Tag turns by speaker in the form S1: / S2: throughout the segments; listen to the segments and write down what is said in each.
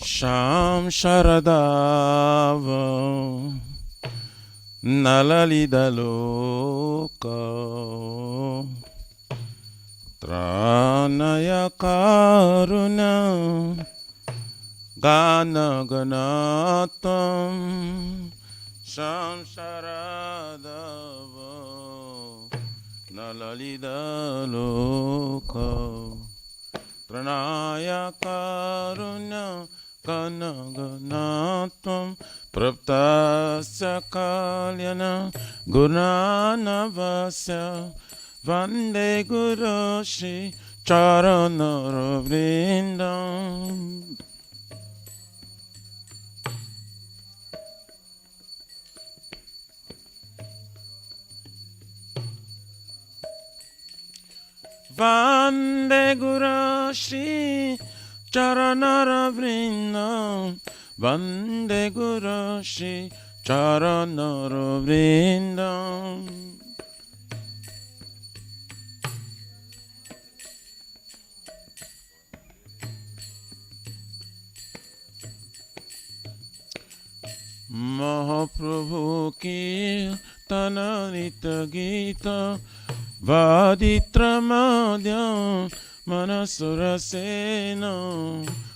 S1: Sham Sharadava Nalalidaloka Tranaya Karuna Gana Ganatam Sham Sharadava Nalalidaloka Tranaya Karuna Ganaganatam Praptasya Kalyana Gunanavasya Vande Guru Shri Charanaravrindam Vande Guru Shri Charanaravrindam Vande Guru Shri Charanaravrindam Mahaprabhu ki tananita gita Vaditramadhyam Manasurasena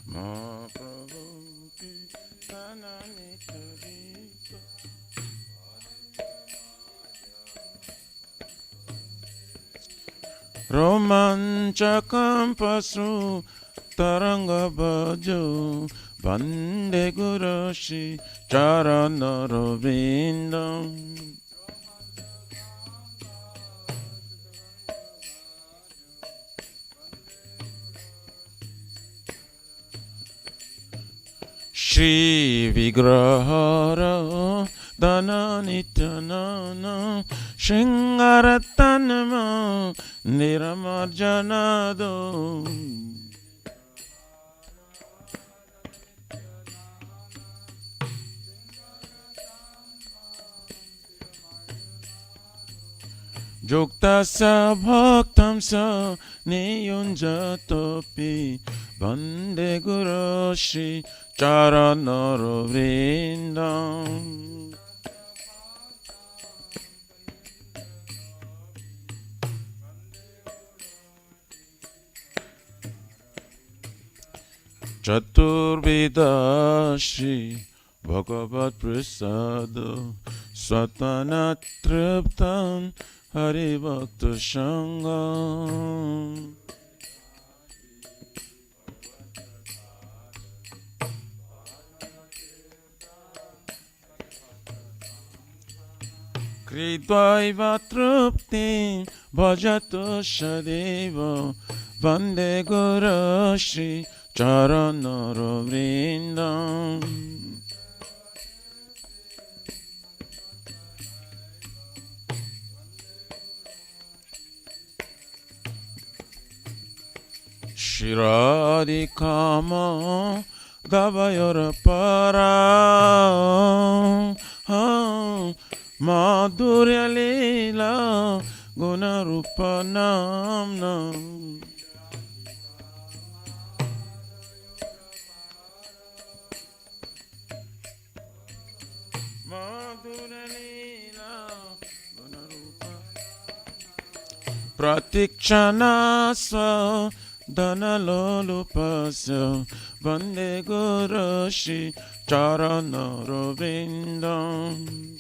S1: Mahaprabhu ki tananita gita Romanchakam pasu taranga bhajo Vande Guru Shri Charanaravrindam Shri Vigrahara Dhananityanana Shingaratanama Niramarjanado Juktasya bhaktamsa niyunjatopi Vande Guru Shri Charanaravrindam Chaturveda Shri Bhagavat Prasada Swatanatriptam Hari Bhakta Sangam Kridvaiva Truptim Bhajato Shadeva Vande Guru Shri Charanaravrindam Shiradikama Gavayara Para Madhurya Leela Gunarupa Namna Madhurya Leela Gunarupa Pratikshana Swa Dhanalolupasya Vande Guru Shri Charanaravrindam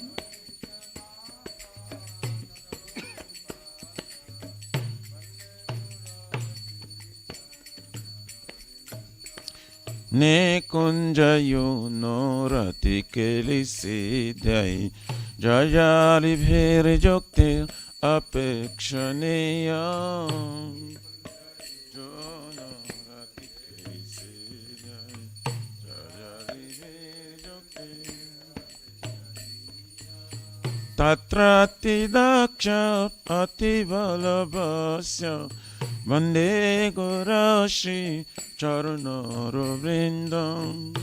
S1: Ne kunjayo norati kelisiddhai Jayari bhir joktir apekshaneyam Tatrati daksha ativalabhasya Vande Guru Shri Charanaravrindam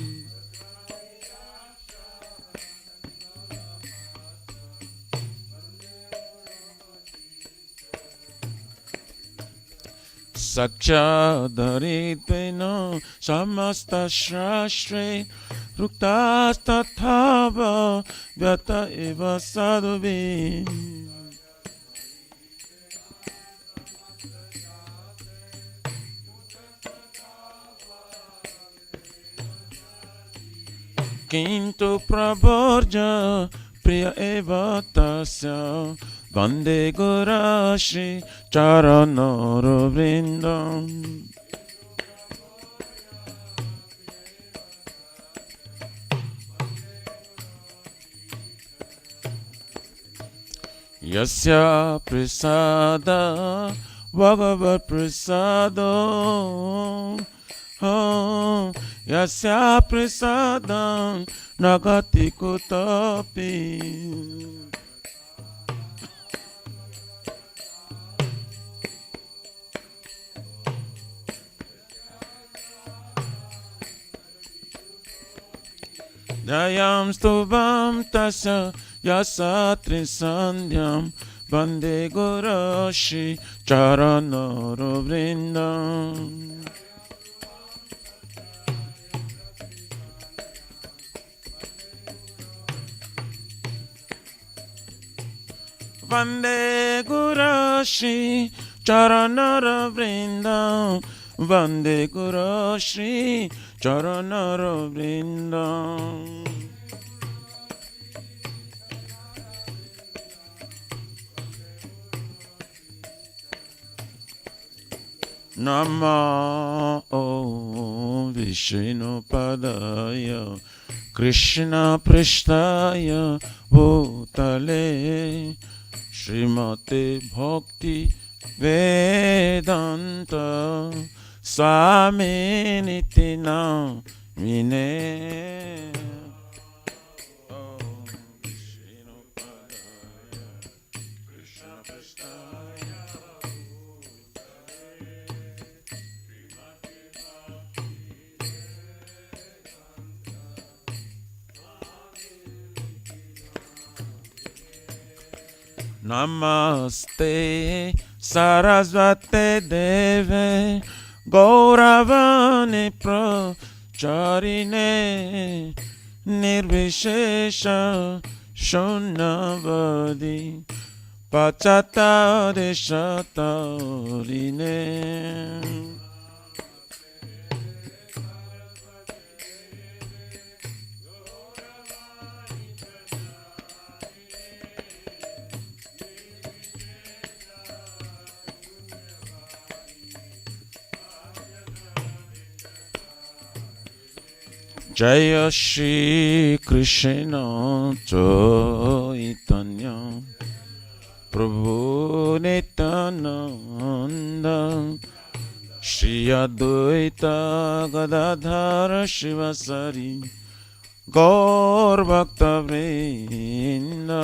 S1: Sakshadharitena samasta shastre ruktastathava vyata eva sadhuvi. Kintu pravarja priya eva tasya Vande Gurashi Charanara Vrindam. Yasya Prasada Bhagavat Prasada Yasya Prasadam Nagati Kutapi. Jayam Stuvam Tasya Yasatri Sandhyam Vande Gurashi Charanara Vrindam. Vande Gurashi Charanara Vrindam. Vande Gurashi Charanara Vrindam. Namo Vishnu Padaya Krishna Prishtaya Bhutale Srimate Bhakti Vedanta Swami Niti Namine. Namaste Sarasvate Deve Gauravani Pracharine Nirvishesha Shunnavadi Pachata Deshatarine. Jaya Shri Krishna Chaitanya Prabhu Nityananda Shri Advaita Gadadhara Shivasari Gaur Bhakta Vrinda.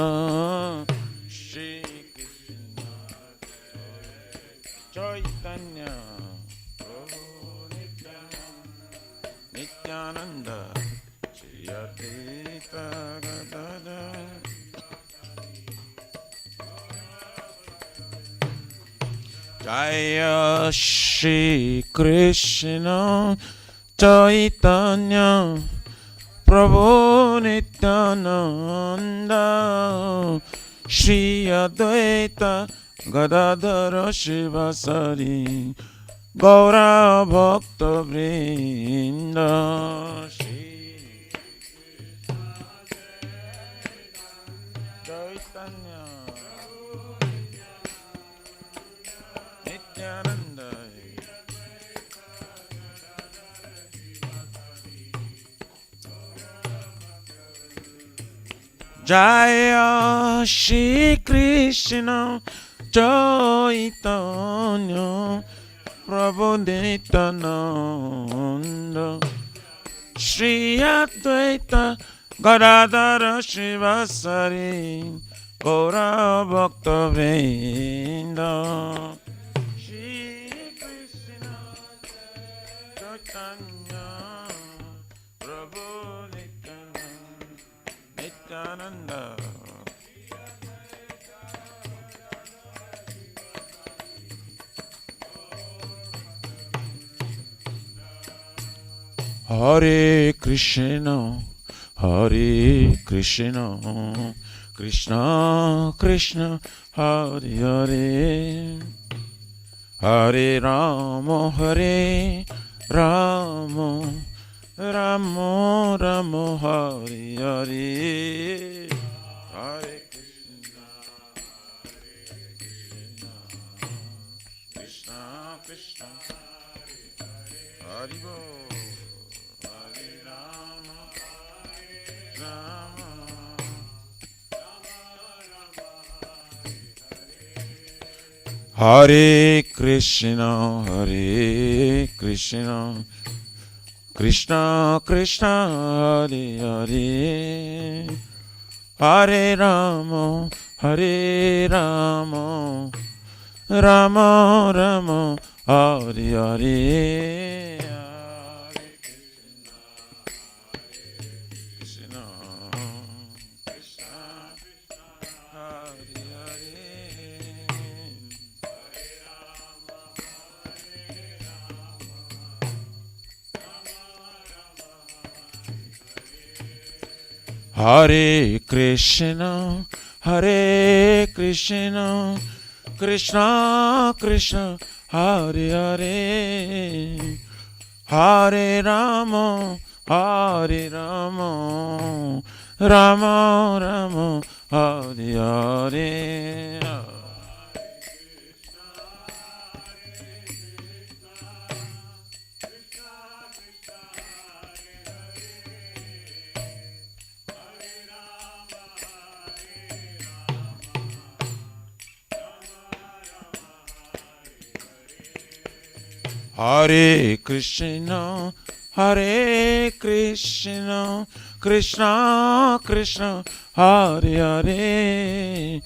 S1: Shri Krishna Chaitanya Nityananda Shri Advaita Gadadhara. Jaya Shri Krishna Chaitanya Prabhu Nityananda Shri Advaita Gadadhara Shivasari Gaura Bhakta Vrinda. Shri Chaitanya Nityananda Jaya Shri Krishna Chaitanya Prabhu Nityananda Shri Advaita Gadadhara Shivasari Gaura Bhakta Vrinda. Shri Krishna Chaitanya Prabhu Nityananda Hare Krishna, Hare Krishna, Krishna Krishna, Hare Hare, Hare Rama, Hare Rama, Rama Rama, Hare Hare, Hare Krishna, Krishna Krishna, Hare Bol. Hare Krishna, Hare Krishna, Krishna Krishna, Hare Hare, Hare Rama, Hare Rama, Rama Rama, Hare Hare. Hare Krishna, Hare Krishna, Krishna Krishna, Hare Hare, Hare Rama, Hare Rama, Rama Rama, Hare Hare. Hare Krishna, Hare Krishna, Krishna Krishna, Hare Hare,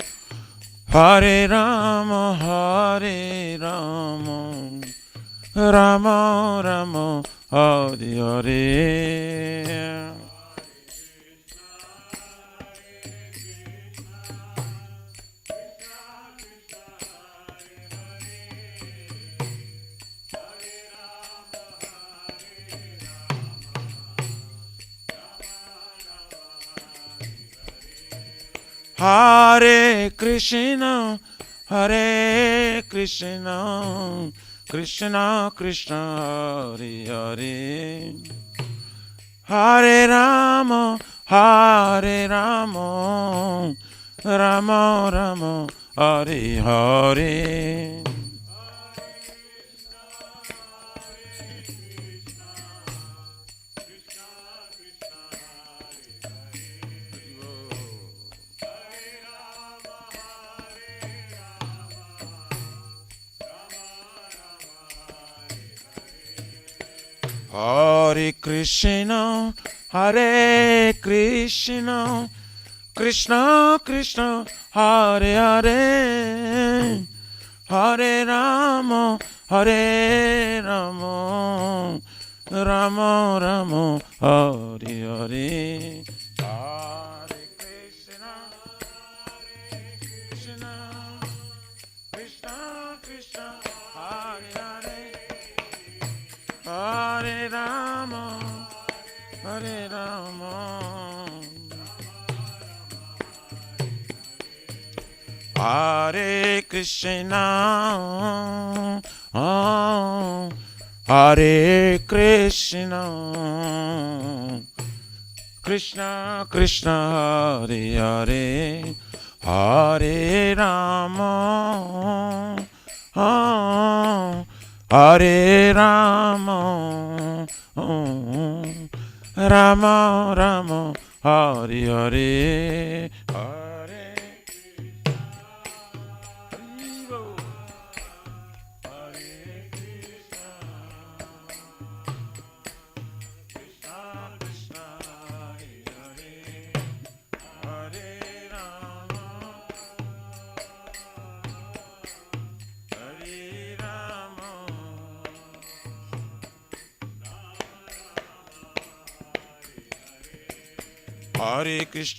S1: Hare Rama, Hare Rama, Rama Rama, Hare Hare. Hare Krishna, Hare Krishna, Krishna Krishna, Hare Hare, Hare Rama, Hare Rama, Rama Rama, Hare Hare. Hare Krishna, Hare Krishna, Krishna Krishna, Hare Hare, Hare Rama, Hare Rama, Rama Rama, Hare Hare. Hare Krishna, Hare Krishna, Krishna Krishna, Hare Hare, Hare Rama, Hare Rama, Hare Krishna, Hare Krishna, Krishna Krishna, Hare Hare, Hare Rama, Hare Rama, Rama Rama, Hare Hare, Hare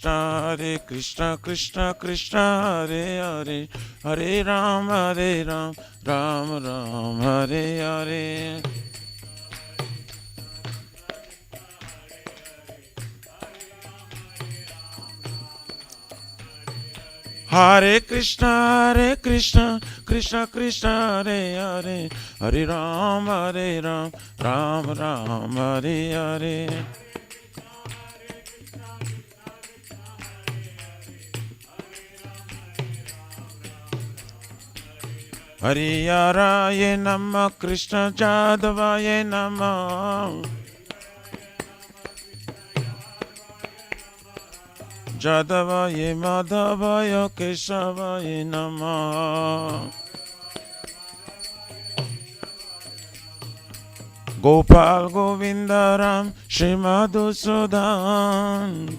S1: Hare Krishna, Krishna Krishna, Hare Hare, Hare Ram, Ram Ram, Hare Hare. Hare Krishna, Krishna Krishna, Hare Hare, Hare Ram, Ram Ram, Hare Hare. Hariyaraye Namah, Krishna Jadavaye Namah. Jadavaye Madhavaya Kesavaye Namah. Gopal Govindaram Shri Madhusudan.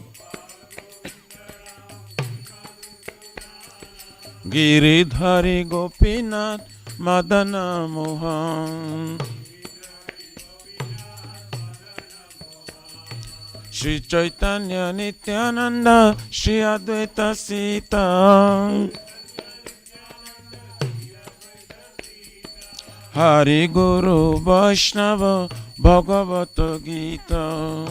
S1: Giridhari Gopinath Madana Mohan. Shri Chaitanya Nityananda Shri Advaita Sita. Hari Guru Vaishnava Bhagavata Gita.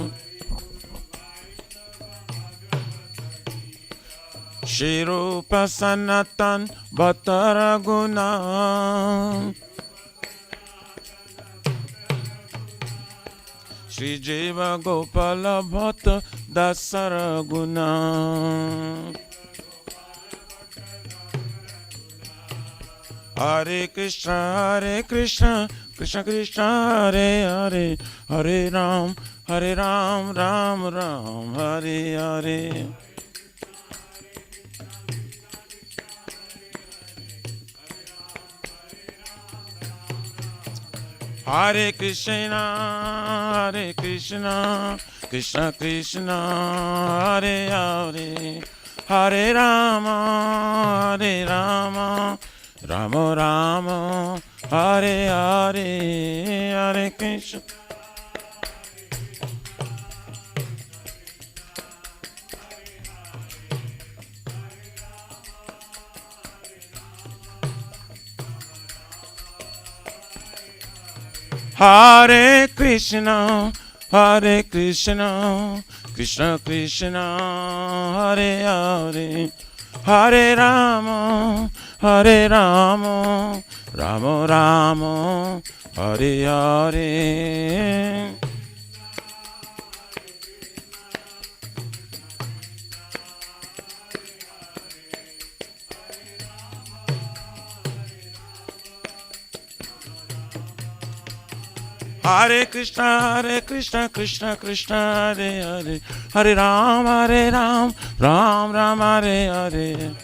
S1: Shri Rupa Sanatan Bhattaraguna. Shri Jiva Gopala Bhatta Dasaraguna. Hare Krishna, Krishna Krishna, Hare Hare, Hare Ram, Ram Ram, Hare Hare. Hare Krishna, Krishna Krishna, Hare Hare, Hare Rama, Rama Rama, Hare Hare, Hare Krishna. Hare Krishna, Krishna Krishna, Hare Hare, Hare Rama, Rama Rama, Hare Hare. Hare Krishna, Krishna Krishna, Hare Hare, Hare Ram, Ram Ram, Hare Hare.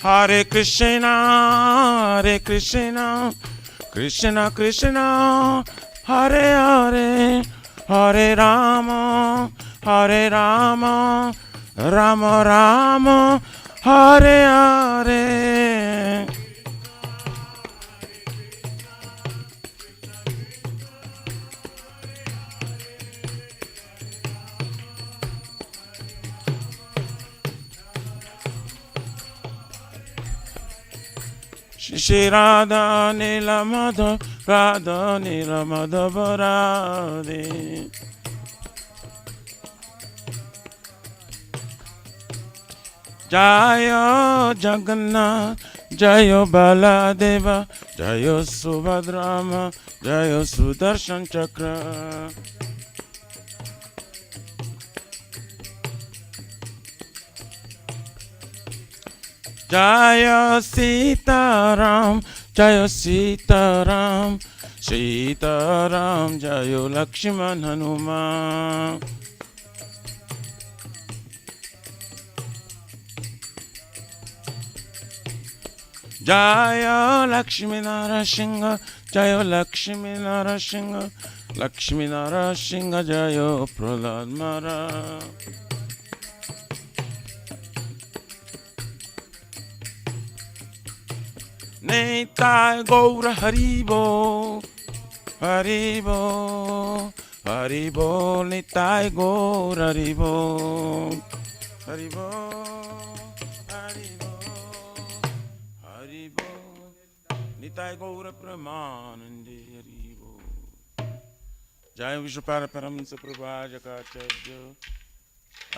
S1: Hare Krishna, Krishna Krishna, Hare Hare, Hare Rama, Rama Rama, Hare Hare. Shri Radha Nila Madhav, Radha Nila Madhav Radhe. Jaya Jagannath, Jaya Baladeva, Jaya Subhadrama, Jaya Sudarshan Chakra. Jaya Sitaram, Jaya Sitaram, Sitaram, Jaya Lakshman Hanuman. Jaya Lakshmi Narasingha, Jaya Lakshmi Narasingha, Lakshmi Narasingha, Jaya Prahlad Mara. Nitai Gaura Haribo, Haribo, Haribo, Nitai Gaura Haribo, Haribo, Haribo, Haribo, Nitai Gaura Pramanande Haribo. जय विश्वपाल परम सुप्रभाजकाचार्य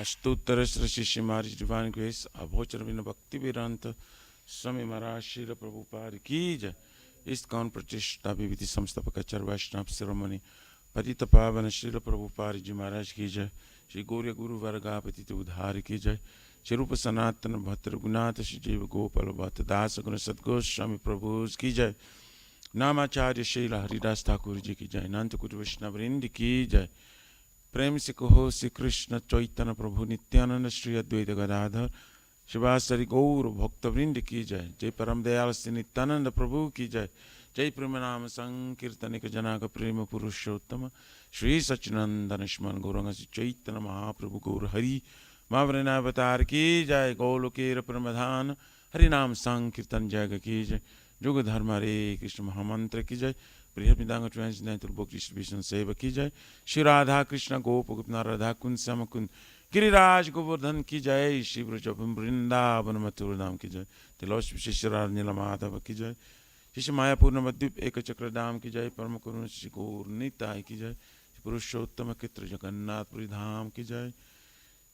S1: अष्टोत्तर Shri Shri Maharaj divine grace अभोचर बिन भक्ति वेदांत स्वामी महाराज श्रील प्रभुपाद की जय। इस कौन प्रतिष्ठा विविधि संस्थापक आचार्य वैष्णव शिरोमणि पतित पावन श्रील प्रभुपाद जी महाराज की जय। श्री गौर्य गुरु वर्गा पतित उद्धार की जय। श्री रूप सनातन भक्त रघुनाथ श्री जीव गोपाल भक्त दास गुण सदगोस्वामी स्वामी प्रभु की जय। नामाचार्य शैल हरिदास ठाकुर जी की जय। अनंत कुट वैष्णव वृंद की जय। प्रेम से कहो श्री कृष्ण चैतन्य प्रभु नित्यानंद श्री अद्वैत गदाधर शिवासरि गौर भक्त वृंद की जय। जय परम दयाल श्री नित्यानंद प्रभु की जय। जय प्रेम नाम संकीर्तनिक जनाक प्रेम पुरुषोत्तम श्री सच्चिदानंद स्मरण गौरंग श्री चैतन्य महाप्रभु गौर हरि महावृणावतार की जय। गौलोकेर प्रमधान हरि नाम संकीर्तन जय की जय। जुग धर्म हरे कृष्ण महामंत्र की जय। बृहस्पतिदांग कृष्ण सेव की जय। श्री राधा कृष्ण गोप गुप्ता राधा कुंज श्याम कुंज गिरिराज गोवर्धन की जय। श्री वृंदावन मथुर धाम की जय। तिलोच शिष्य नील माधव की जय। शिष्य मायापुर नवद्वीप एक चक्र धाम की जय। परम करुण श्री गौर निताय की जय। पुरुषोत्तम चित्र जगन्नाथपुरी धाम की जय।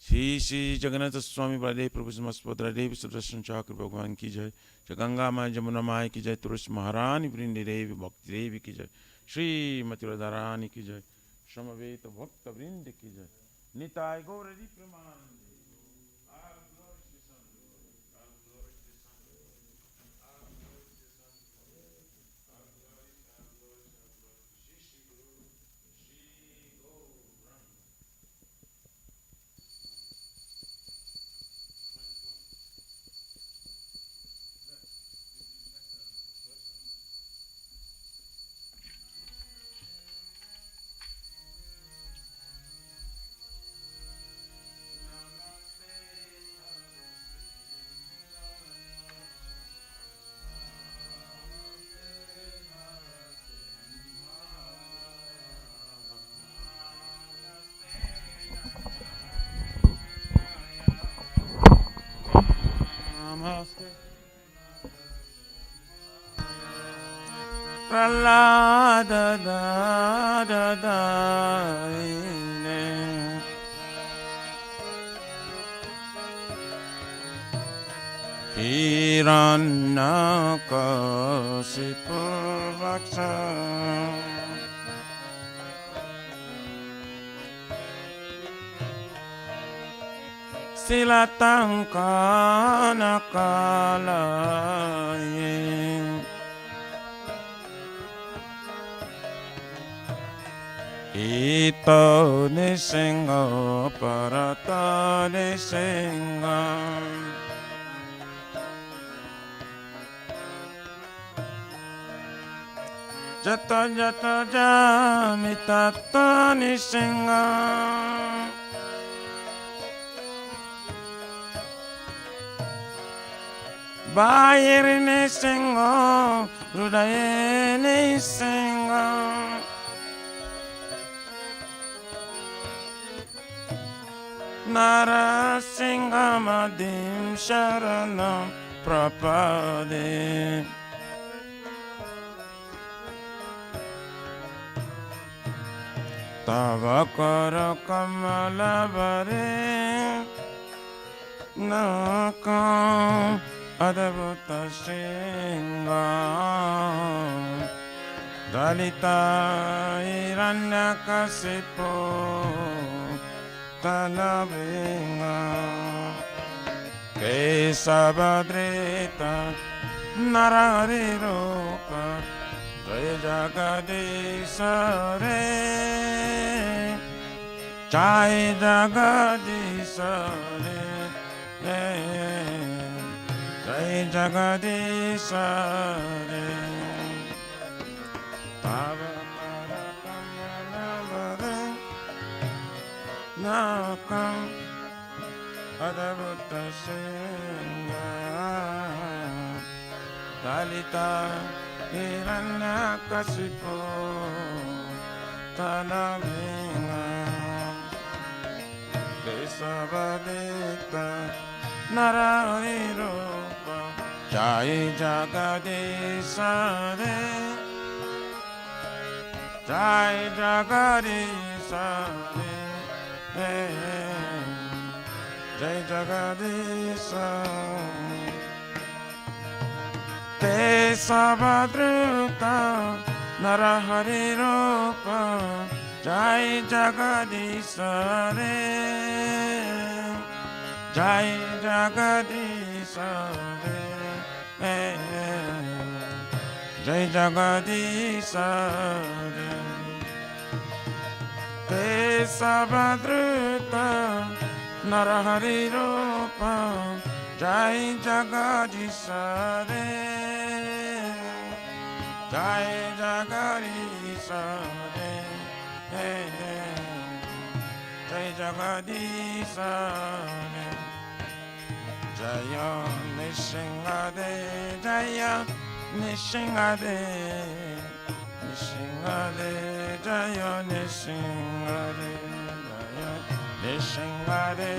S1: श्री श्री जगन्नाथ स्वामी बलदेव प्रभु समस्त देवी सुदर्शन चक्र भगवान की जय। गंगा माय जमुना माय की जय। तुलसी महारानी वृंदी देवी भक्ति देवी की जय। श्री मथुरा रानी की जय। समवेत भक्त वृंद की जय। निताय गौर प्रमाण। Pralada da da da Hiranyakasipu Vaksha Silatangkanakalaye Ito nisinga parata nisinga Jata jata jamitata nisinga Bayir nisinga Rudaye nisinga Narasingamadim Sharanam Prapade Tavakara Kamalavare Nakam Adavata Singam Dalita Hiranyakasipo Talavinga Kesabadrita Narari Rupa Jaya Jagadisha Re Jaya Jagadisha Re Jaya Jagadisha Re Nakam Adavata Singha Dalita Hiranyakasipo Talavinga Kesavadita Narari Rupa Jai Jagadisha Re Jai Jagadish Hare, Jai Jagadish Te Sabhadruta Narahari Rupa Jai Jagadish Hare, Jai Jagadish Hare, Jai Jagadish Hare. Te Sabhadruta Narahari Rupa Jai Jagadish Hare, Jai Jagadish Hare, Jai Jagadish Hare. Jaya Nishingade, Jaya Nishingade, Nishingade, Jaya Nishingade, Jaya Nishingade.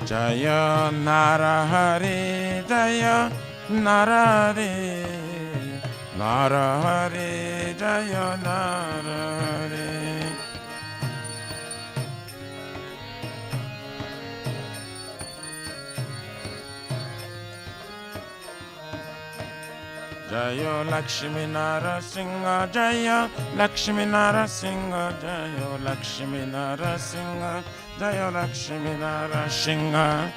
S1: Jaya Narahari, Jaya Narahari, Narahari, Jaya Narahari. Jaya Lakshmi Narasimha, Jaya Lakshmi Narasimha, Jaya Lakshmi Narasimha, Jaya Lakshmi Narasimha.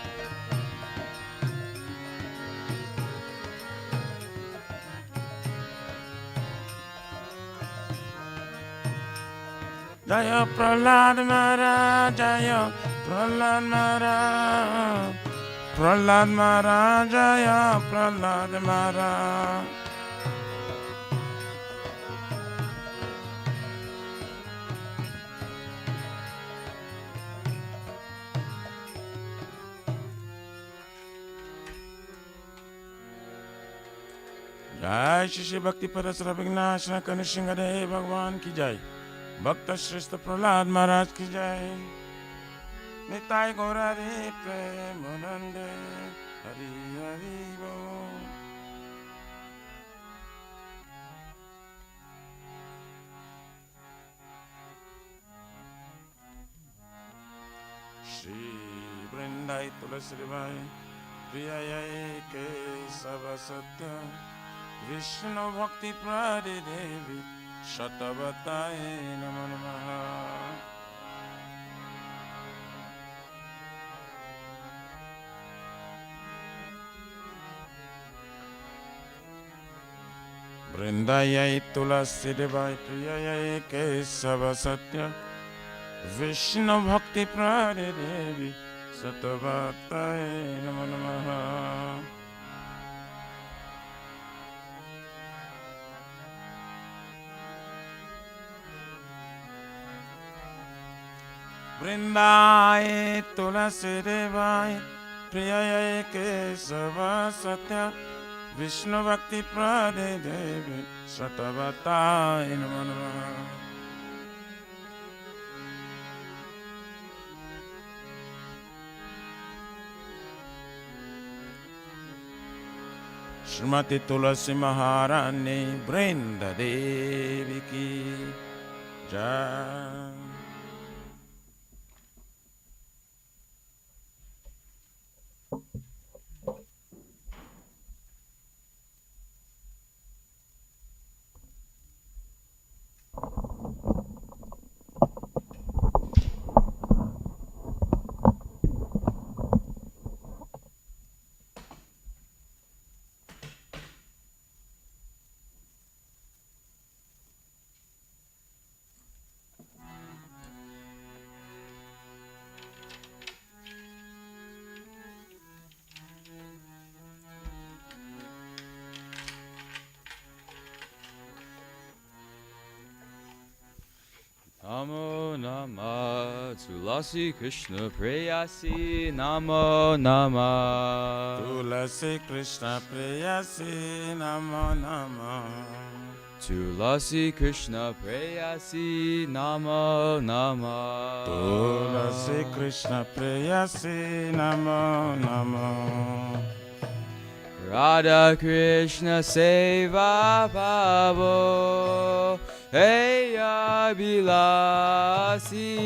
S1: Jaya Prahlad Maharaj, Jaya Prahlad Maharaj, Prahlad Maharaj, Jaya Prahlad Maharaj. जय श्री भक्ति परस विघ्नाशना कन सिंह देव भगवान की जय, भक्त श्रेष्ठ प्रहलाद महाराज की जय। निताय गौरारी प्रेम नंदे हरि हरि बोल। श्री वृंदाई तुलसी भाई प्रिय के सब सत्य विष्णु भक्ति प्रादि देवी शतवताय नमो नमः। वृंदायै तुलसी देवाय प्रियायै केशव सत्य विष्णु भक्ति प्रादि देवी शतवताय नमो नमः। वृंदाय तुलसी देवाय प्रियाय केशव सत्य विष्णु भक्ति प्रादि देवी शतवताय नमो नमः। श्रीमती तुलसी महारानी वृंद देवी की जय।
S2: Namo Namah Tulasi Krishna Preyasi Namo Namah
S1: Tulasi Krishna Preyasi Namo Namah
S2: Tulasi Krishna Preyasi Namo Namo.
S1: Tulasi Krishna Preyasi Namo Namo.
S2: Radha Krishna Seva Pavo Heya Bilasi.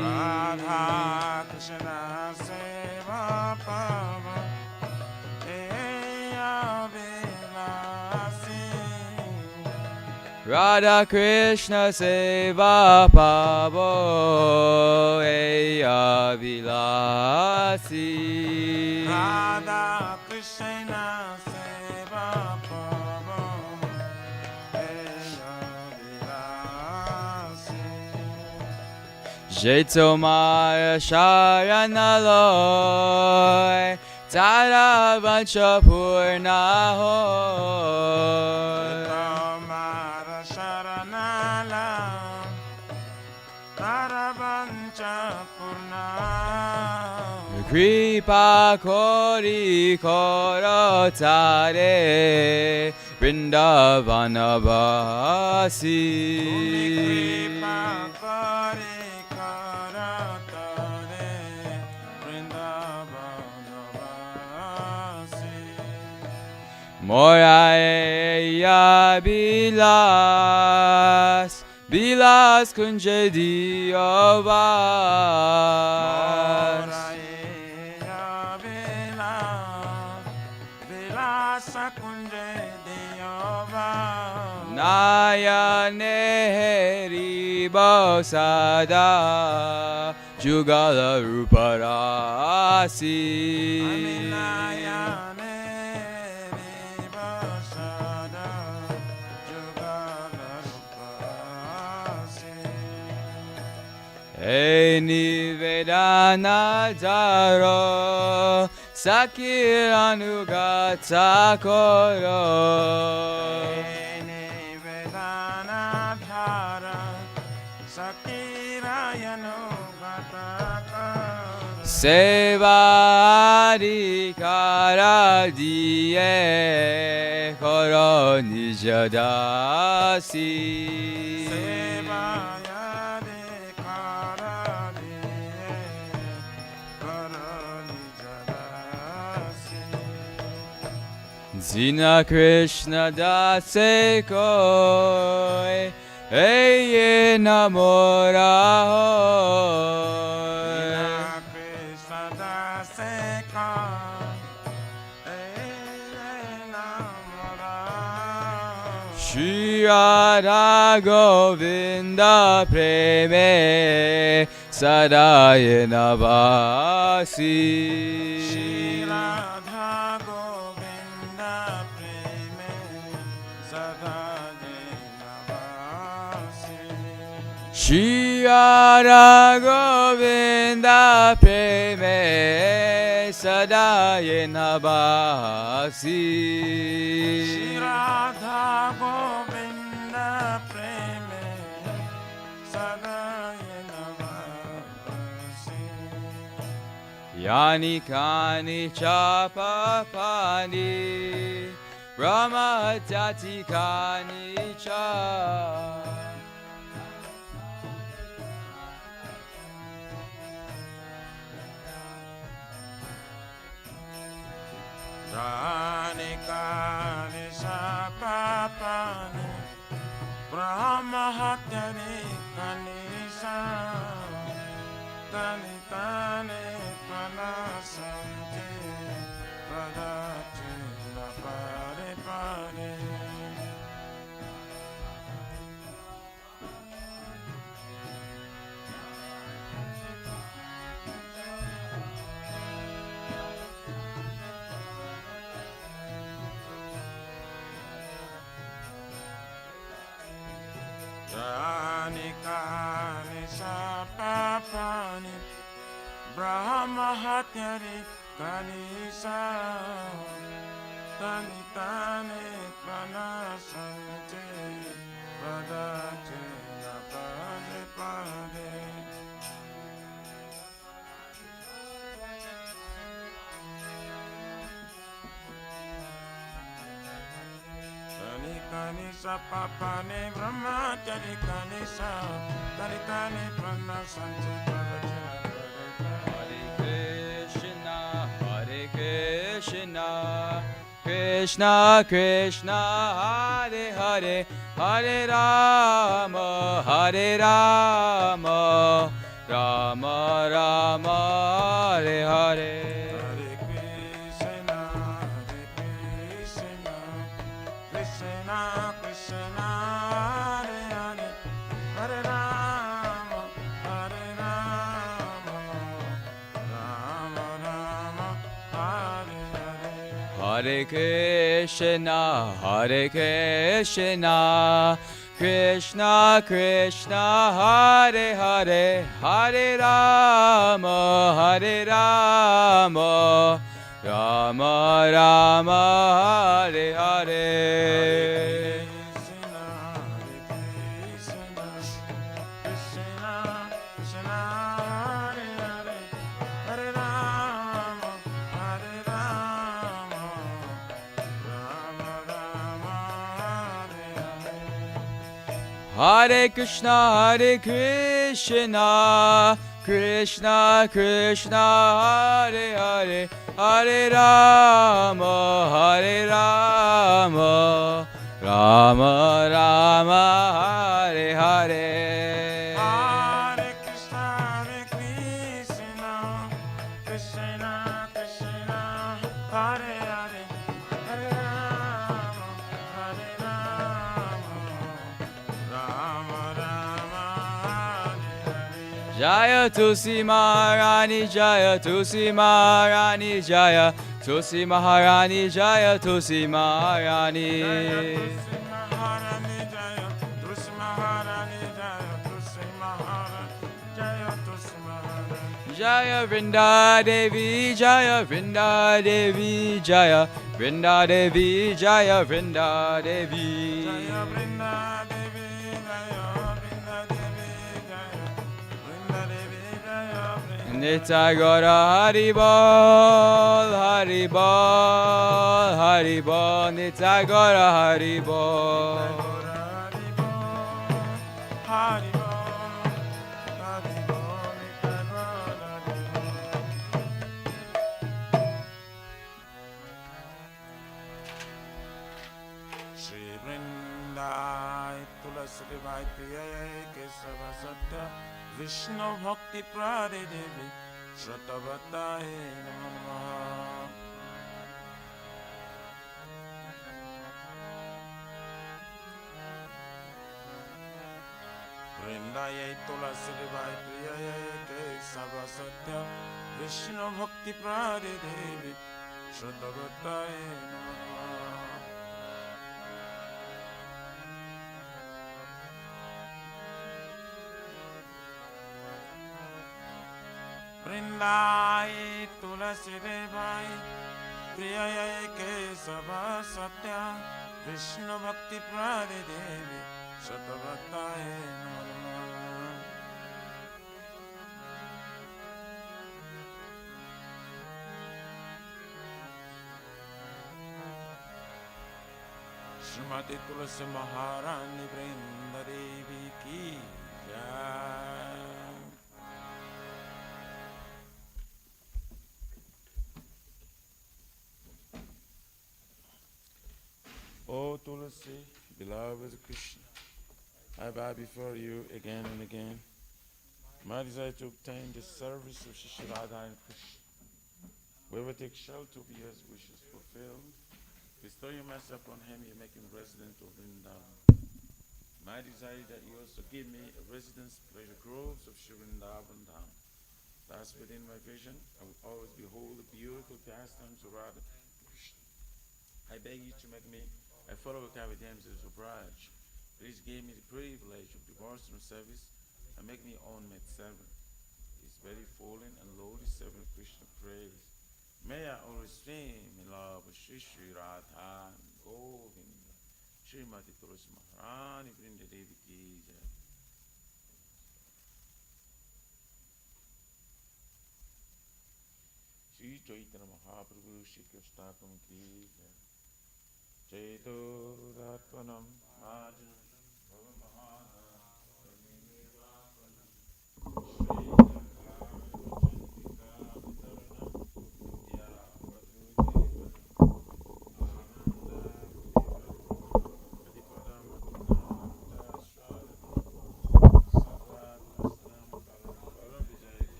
S1: Radha Krishna Seva Pava Eya Vilasi.
S2: Radha Krishna Seva Pavo Heya Bilasi.
S1: Radha Krishna Seva Pava Eya Vilasi.
S2: Jetomaya Sharanaloy Tara Vancha Purnahoy.
S1: Tamara Sharanala Taravancha Purna.
S2: Kripa Kori Korotare Vrindavanavasi.
S1: Kripa Kari Karatare Vrindavanavasi.
S2: Moraya Bilas Bilas Kunje Diovas.
S1: Moraya Vilasa Kunje Diyova.
S2: Nayane Heri Bosada Jugala Ruparasi.
S1: Aminayane Rivasada Jugalarupasi.
S2: Hey Nivedana Daro Sakir Anugata Koro.
S1: Ene Vedana Dhara Sakirayanu Gataka.
S2: Seva Adhikara Diye Koro Nijadasi.
S1: Sevayade Karadiye Karani Jadasi.
S2: Zina Krishna Dase Koi Eye Namorahoy.
S1: Krishna Daseka Namara.
S2: Shri Radha Govinda Preme Sadaye Navasi.
S1: Shri Radha Govinda Preme Sadhaye Navasi.
S2: Shri Radha Govinda Preme Sadaye Navasi.
S1: Shri Radha Govinda Preme Sadhaye Navasi.
S2: Yani Kani Chapapani Brahmatati Kani Cha.
S1: Rani Kani Sapapani Brahma Hatyani Kanisa Tani Tani Panasanti Padati Lapare Pare. Rani Kani Sapapani Brahma Hatyari Kanisa Tani Tani Panasanti Padati Lapare Pare. Tani Kanisha Papane Brahmachari Kanisha Karitani Prana Sanchi
S2: Hare Krishna, Krishna Krishna, Hare Hare, Hare Rama, Hare Rama, Rama Rama, Hare Hare.
S1: Krishna Krishna Hare Hare Hare Rama Hare Rama Rama Rama Hare Hare
S2: Hare Krishna, Hare Krishna, Krishna Krishna, Hare Hare, Hare Rama, Hare Rama, Rama Rama, Hare Hare. Hare Krishna, Hare Krishna, Krishna Krishna, Hare Hare, Hare Rama, Hare Rama, Rama Rama, Hare Hare.
S1: Hare Krishna, Hare Krishna, Krishna Krishna, Hare Hare, Hare Rama, Hare Rama, Rama Rama, Hare Hare.
S2: Jaya Tulsi Maharani, Jaya Tulsi Maharani, Jaya Tulsi Maharani, Jaya Tulsi Maharani. Jaya Vrinda Devi, Jaya Vrinda Devi, Jaya Vrinda Devi, Jaya Vrinda Devi.
S1: Jaya Vrinda Devi, Jaya Vrinda Devi, Jaya Vrinda Devi, Jaya Vrinda.
S2: Nitya Gaura Haribol, Haribol, Haribol, Nitya Gaura Haribol.
S1: Vishnu Bhakti Prade Devi Shratavataye Namaha. Vrindaye Tulasi Devai Priyaye Kesava Satya Vishnu Bhakti Prade Devi Shratavataye Namaha. Vrindaye Tulasi Devai Priyaye Kesava Satya Vishnu Bhakti Prade Devi Shratavataye Namaha. Srimati Tulasi Maharani Vrinda Devi Ki Jai. O Tulasi, beloved Krishna, I bow before you again and again. My desire to obtain the service of Shri Radha and Krishna. Whoever takes shelter be his wishes fulfilled. Bestow your mercy upon him, you make him resident of Vrindavan. My desire that you also give me a residence, pleasure groves of Shri Vrindavan Dham. Thus within my vision, I will always behold the beautiful pastimes of Radha and Krishna. I beg you to make me a follower of James of Braj. Please give me the privilege of devotional service and make me own maid servant. His very fallen and lowly servant Krishna praise. May I always stream in love with Shri Shri Radha and Govinda. Srimati Tulasi Maharani Vrinda Devi Ki Jai. Shri Chaitanya Mahaprabhu Shri Krishna Ki Jai. Cheturatpanam Majanam Bhavamahana Nirvapanam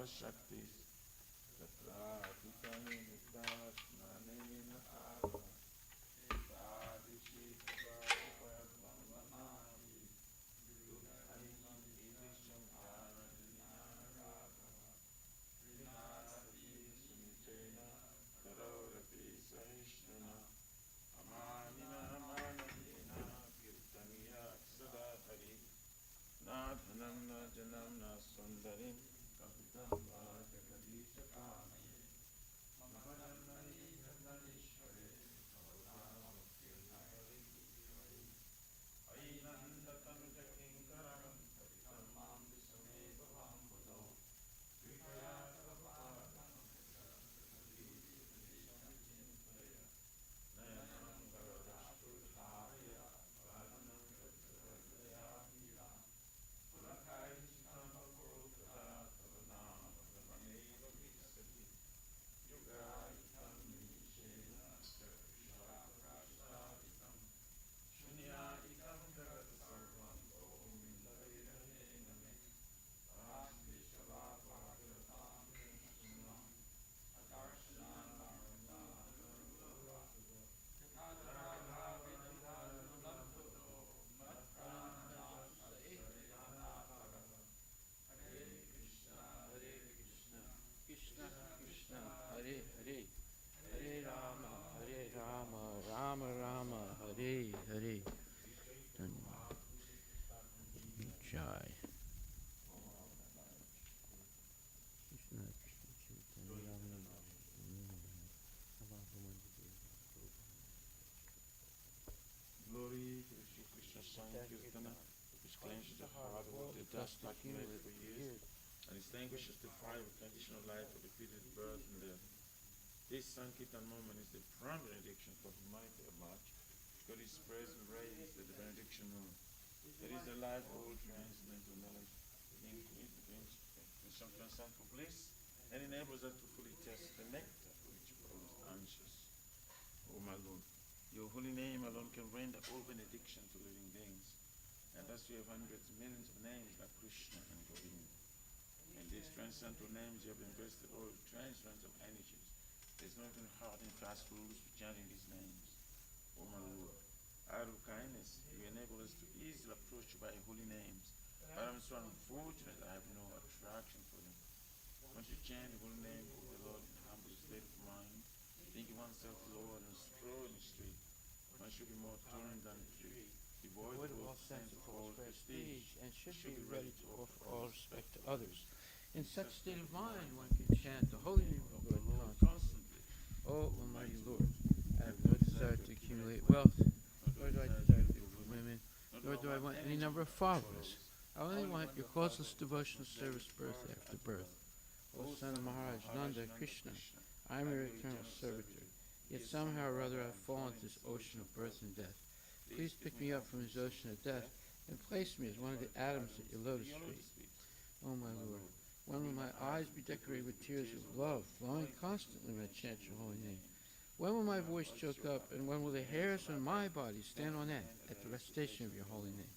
S1: Shakti Tatratikani Nitasmanena Arva Tadishi Tavarupavamanavi Yudhaimam Idisham Dhanadinarava Vinasati Sumitena Karorapi Sahishnana Amanina Manadina Kirtaniya Sadahari Nadhanam Najanam Nasundarim Kapitam Vajagadisha Kami Mahadanani Dhananishware Avadhamukirnayari Ainandatanuja Kinkaram Kapitam Mam Visame Bhavam Buddho Vikayatavapadam Nayanam Garadashturtharya Vadanam Gadrayamira Purakai Chitam Bhagavata Tavanam Bhavaneva Visati Yugaitam Nishena Chaksharaprashaditam Shunyaitam Jagat Sarvam Om Indavirahena Vasvishvapagatam Krishna Akarshanam Krishna Krishna Hare Hare Hare Rama Rama Rama Hare Hare Jai Glory to Shri Krishna Sankirtana, which cleanses the heart of the dust accumulated for years, and extinguishes the fire of conditional life of repeated birth and death. This Sankirtan moment is the prime benediction for humanity at large, because it spreads and raises the benediction moon. It is the life of all transcendental knowledge, in some transcendental bliss, and enables us to fully test the nectar for which all is anxious. Oh my Lord, your holy name alone can render all benediction to living beings, and thus you have hundreds, millions of names like Krishna and Govinda. In these transcendental names you have invested all transference of energies. There is no even hard and fast rules for chanting these names. O my Lord, out of kindness, you enable us to easily approach you by holy names, but I am so unfortunate I have no attraction for them. Once you chant the holy name of the Lord in humble state of mind, thinking oneself Lord and strolling in the street, one should be more tolerant than a tree, devoid of all sense of false prestige, and should be ready to offer all respect to others. In such state of mind, one can chant the holy name of the Lord constantly. O Almighty Lord, I have no desire to accumulate wealth, nor do I desire beautiful women, nor do I want any number of followers. I only want your causeless devotional service birth after birth. O son of Maharaj Nanda Krishna, I am your eternal servitor. Yet somehow or other I have fallen into this ocean of birth and death. Please pick me up from this ocean of death and place me as one of the atoms at your lotus feet. O my Lord, when will my eyes be decorated with tears of love, flowing constantly when I chant your holy name? When will my voice choke up, and when will the hairs on my body stand on end at the recitation of your holy name?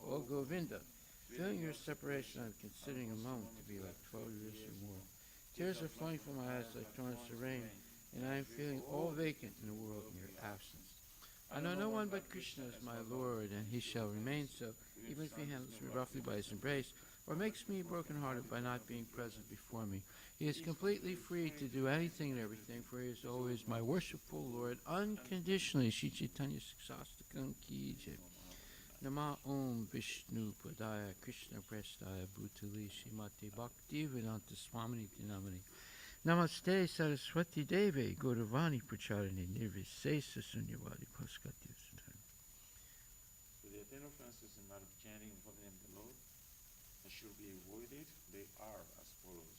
S1: O Govinda, feeling your separation, I am considering a moment to be like 12 years or more. Tears are flowing from my eyes like torrents of rain, and I am feeling all vacant in the world in your absence. I know no one but Krishna as my Lord, and he shall remain so, even if he handles me roughly by his embrace, or makes me broken-hearted by not being present before me. He is completely free to do anything and everything, for he is always my worshipful Lord, unconditionally. Shri Chaitanya Sastakam Ki Jai. Nama Om Vishnu Padaya Krishna Prestaya Bhutali Shrimati Bhakti Vedanta Swaminiti Namani. Namaste Saraswati Deve Gauravani Pracharini Nirvisesa Sunyavadi Paskati Sutana. For the eternal offenses in matter of chanting the holy name of the Lord, that should be avoided, they are as follows.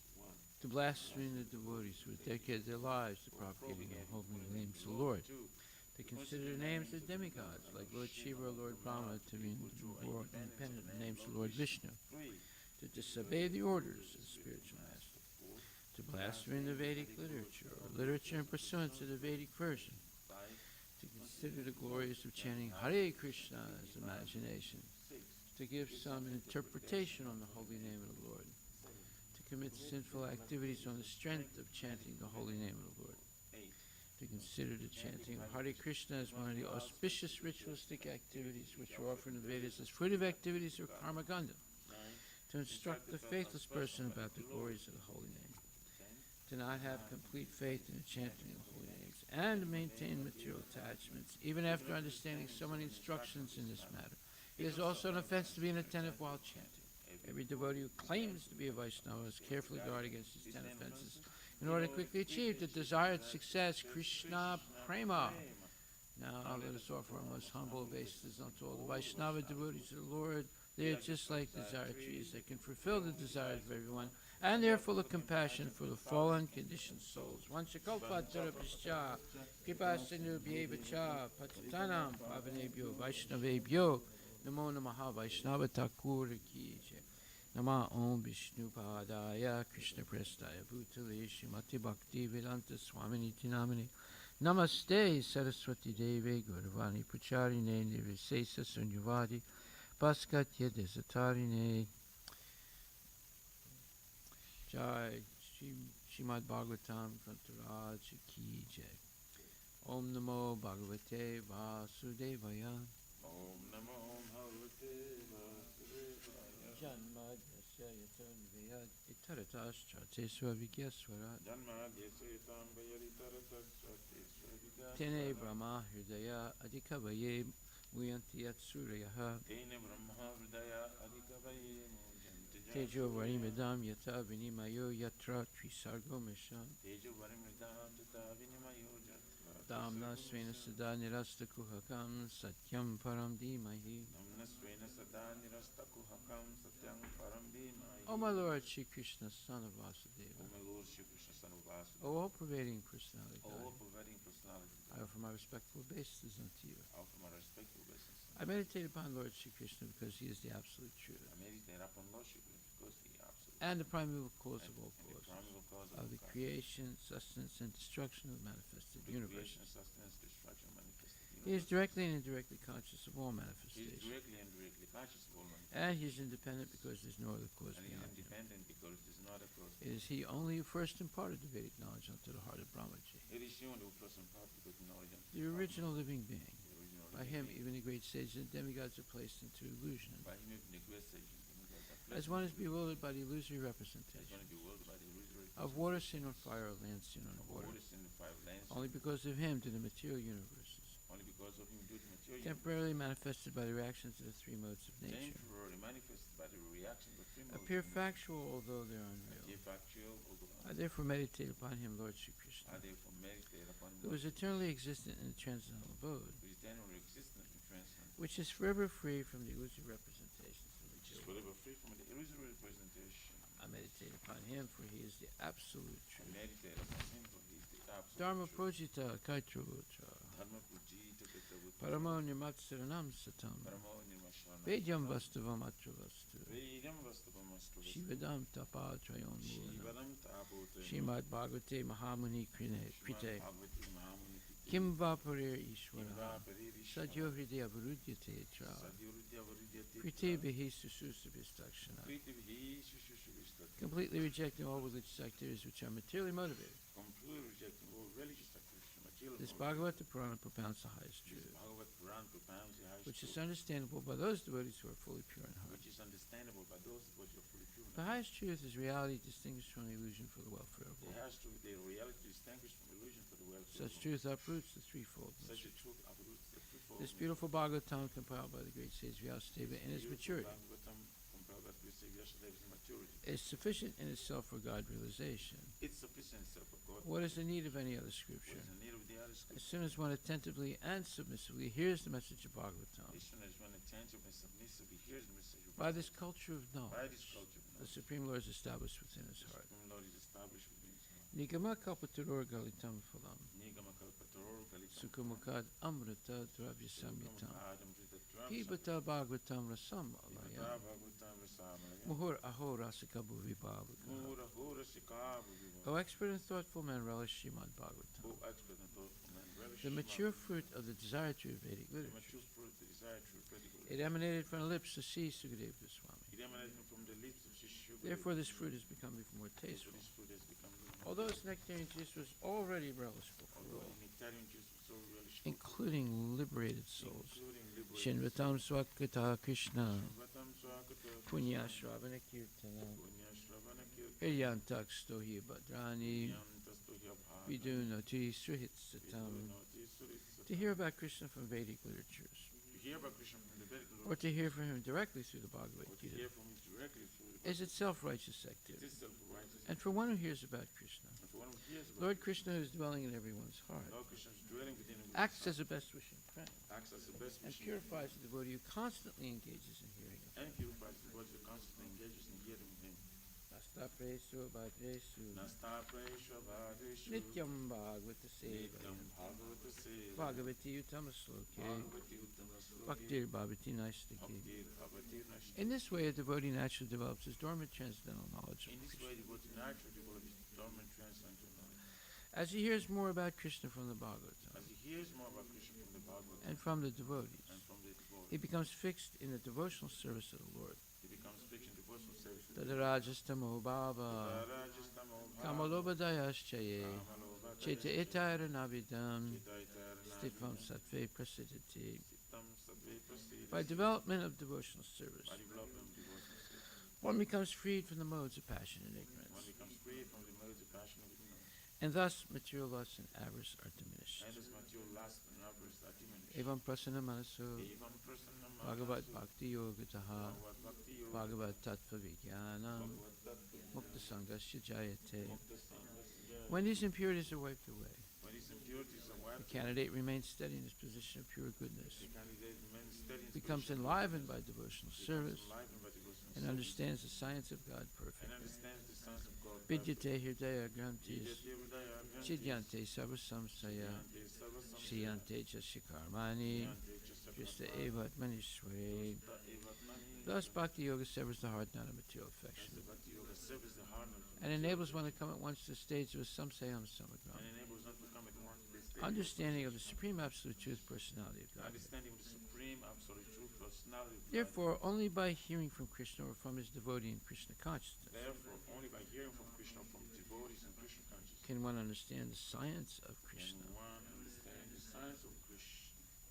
S3: To blaspheme the devotees who dedicate their lives to propagating and holding the names of the Lord. To consider the names of demigods like Lord Shiva or Lord Brahma to be more independent of the names of Lord Vishnu. To disobey the orders of the spiritual master. To blaspheme the Vedic literature or literature in pursuance of the Vedic version. To consider the glories of chanting Hare Krishna as imagination. To give some interpretation on the holy name of the Lord. To commit sinful activities on the strength of chanting the holy name of the Lord. To consider the chanting of Hare Krishna as one of the auspicious ritualistic activities which are offered in the Vedas as fruitive activities or karma ganda. To instruct the faithless person about the glories of the holy name. To not have complete faith in the chanting of the holy names, and to maintain material attachments, even after understanding so many instructions in this matter. It is also an offense to be inattentive while chanting. Every devotee who claims to be a Vaishnava must carefully guard against these 10 offenses in order to quickly achieve the desired success, Krishna Prema. Now let us offer our most humble obeisances unto all the Vaishnava devotees of the Lord. They are just like desire trees that can fulfill the desires of everyone, and they are full of compassion for the fallen conditioned souls. Vanchakalpatarabhischa, kripa sindhu bhyevacha, patitanam pavanebhyo vaishnavebhyo, namo namaha vaishnava thakur ki jai. Nama Om Vishnu Padaya Krishna Prestaya Bhutale Shrimati Bhakti Vedanta Swamini Tinamini Namaste Saraswati Deve Gauravani Pracharine Nirvisesa Sunyavadi Paskatya Desatarine Jai Shrimad Bhagavatam Kantaraj Ki Jai. Om Namo Bhagavate Vasudevaya.
S1: Om Namo Bhagavate Vasudevaya.
S3: Janmadhyasya yatanvayad itaratascha vigyaswarat. Tene Brahma Hridaya Adhikavaye Muyanti Yatsurayaha. Tejo Varimidam Yata Vinimayo Yatra Trisargo Misham. Damna Svena Sada Nirasta Kuhakam Satyam Param Dhimahi. O my Lord Shri Krishna, son of Vasudeva, O all-pervading personality, I offer my respectful obeisances unto you. I meditate upon Lord Shri Krishna because he is the absolute truth and the primeval cause of all causes, of the creation, sustenance, and destruction of the manifested universe. He is directly and indirectly conscious of all manifestations. And he is independent because there is no other cause beyond him. It is he only who first imparted the Vedic knowledge unto the heart of Brahmaji, the original living being. By him, even the great sages and demigods are placed into illusion, as one is bewildered by the illusory representation of water seen on fire or land seen on water. Only because of him do the material universes, temporarily manifested by the reactions of the three modes of nature, appear factual although they are unreal. I therefore meditate upon him, Lord Shri Krishna, who is eternally existent in the transcendental abode, which is forever free from the illusory representations of the material. I meditate upon him, for he is the absolute truth. Dharma projita kaitruvutra, paramo nirmatsaranam satam, vedyam vastavam atravastu, shivadam tapatrayon mulanam, Shrimad Bhagavate Mahamuni Krite, Kim Vaparir Ishvara, Sadyo Hridaya Varudyate Tra, Krite Vihi Sususabhistakshana, completely rejecting all religious activities which are materially motivated. This Bhagavata Purana propounds the highest truth, which is understandable by those devotees who are fully pure in heart. The highest truth is reality distinguished from the illusion for the welfare of all. Such truth uproots the threefold mystery. This beautiful Bhagavatam compiled by the great sage Vyasadeva in his maturity is sufficient in itself for God realization.
S1: It's sufficient itself for God.
S3: What is the need of any other scripture?
S1: What is the need of the other
S3: As
S1: scripture?
S3: soon as one attentively and submissively hears the message of Bhagavatam,
S1: As soon as one attentive and submissive hears the message of
S3: by this culture of
S1: by
S3: knowledge,
S1: this culture,
S3: the Supreme Lord is established within his
S1: the
S3: heart.
S1: Supreme Lord is established within his heart.
S3: Nigama kalpaturor galitam phalam,
S1: Nigama kalpatoror galitam
S3: sukhamukad amrita dravyasamyatam,
S1: Adam to the drum.
S3: pibata bhagavatam rasam alayam,
S1: Bhagavatam Rasamalaya.
S3: muhur aho rasika bhuvi bhavaka.
S1: Mura Hura Shikabu.
S3: O expert and thoughtful man, relish Srimad Bhagavatam,
S1: O expert and thoughtful man, relish
S3: the
S1: Shema.
S3: mature fruit of the desired tree of Vedic
S1: The
S3: literature.
S1: mature fruit, the desire to critical.
S3: It emanated from the lips of Sri Sukadeva Goswami.
S1: It emanated from the lips of Shishyu.
S3: Therefore, this fruit has become even more tasteful.
S1: This fruit has become
S3: Although its nectarian juice was already relishable for
S1: although
S3: all,
S1: nectarian juice was so relishable,
S3: including liberated souls.
S1: including liberated
S3: Shinvatam Swakata Krishna,
S1: Vatam Swakata,
S3: Punya Shravana Kirtana,
S1: Punya Shravana Kirtan,
S3: Hiryantak Stohi Bhadrani,
S1: Yantastohya Bhava,
S3: Vidunati Srihitsatam.
S1: Vidunati Suritsatam.
S3: To hear about Krishna from Vedic literatures,
S1: To hear about Krishna from the Vedic
S3: or to hear from him directly through the Bhagavad
S1: or to
S3: Gita,
S1: hear from him directly through the
S3: is itself righteous
S1: It
S3: activity.
S1: is self-righteous.
S3: And for one who hears about Krishna,
S1: And for one who hears about
S3: Lord Krishna, who is dwelling in everyone's heart,
S1: Lord Krishna's dwelling within him,
S3: acts as a best wishing friend
S1: acts as the best
S3: and
S1: machine,
S3: purifies the devotee who constantly engages in hearing of him.
S1: and purifies the body that constantly engages in hearing him.
S3: Nasta presu bhadresu
S1: Nasta Praisha Bhadreshu
S3: nityam bhagavata
S1: Nityam
S3: sevaya
S1: Bhagavata Seva
S3: bhagavati utama sloke
S1: Bhagavati Uttama Sloke
S3: bhaktir bhavati naistaki.
S1: Bhaktir Bhavati Nashti.
S3: In this way, a devotee naturally develops his dormant transcendental knowledge
S1: In
S3: of
S1: this
S3: Krishna.
S1: way, the devotee naturally develops dormant transcendental knowledge.
S3: As he hears more about Krishna from the Bhagavatam
S1: As he hears more about Krishna from the Bhagavad
S3: and from the devotees,
S1: and from the devotee,
S3: he becomes fixed in the devotional service of the Lord.
S1: he becomes fixed in devotional service.
S3: Tadarajastamo bhava kamalobhadayaschaye cheta etayara navidam stitvam sattve prasidati. By development of devotional service,
S1: By development of devotional service,
S3: one becomes freed from the modes of passion and
S1: one
S3: ignorance,
S1: becomes free from the modes of passion of ignorance.
S3: and thus material lust and avarice are diminished.
S1: And as material lust and avarice are diminished.
S3: Evam prasana manaso
S1: Evam prasanna
S3: bhagavat
S1: manaso
S3: bhakti yogataha
S1: Bhagavad Bhakti Yoga
S3: bhagavat tattva vijnanam
S1: Bhagavad Tattva
S3: mukta sangasya jayate.
S1: Mukta Sangasya.
S3: When these impurities are wiped away,
S1: When these impurities are
S3: the
S1: wiped,
S3: candidate remains steady in his position of pure goodness,
S1: the candidate remains steady in his
S3: becomes
S1: position,
S3: enlivened by devotional
S1: becomes
S3: service,
S1: enlivened by devotional
S3: and
S1: service,
S3: understands the science of God
S1: and
S3: perfectly.
S1: understands the science of God. perfectly.
S3: Vidyate hirdaya grantis,
S1: Vidyate hridaya grantis,
S3: chidyante sarvasamsaya,
S1: Chidyante sarvasamsaya,
S3: shriyante jashikarmani,
S1: Chidyante cha
S3: krista
S1: sakarmani,
S3: evat manishware.
S1: Krista evatmani.
S3: Thus, Bhakti Yoga severs the heart not of material
S1: Thus
S3: affection,
S1: the Bhakti Yoga serves the heart of
S3: and enables one to come at once to the stage of samsayam samagram,
S1: and enables us to come at once to this state
S3: understanding of the supreme absolute truth personality of God.
S1: understanding of the supreme absolute truth personality of God.
S3: Therefore, only by hearing from Krishna or from his devotee in Krishna consciousness
S1: Therefore, only by hearing from Krishna, from devotees and Krishna consciousness,
S3: can one understand the science of Krishna.
S1: can one understand the science of Krishna.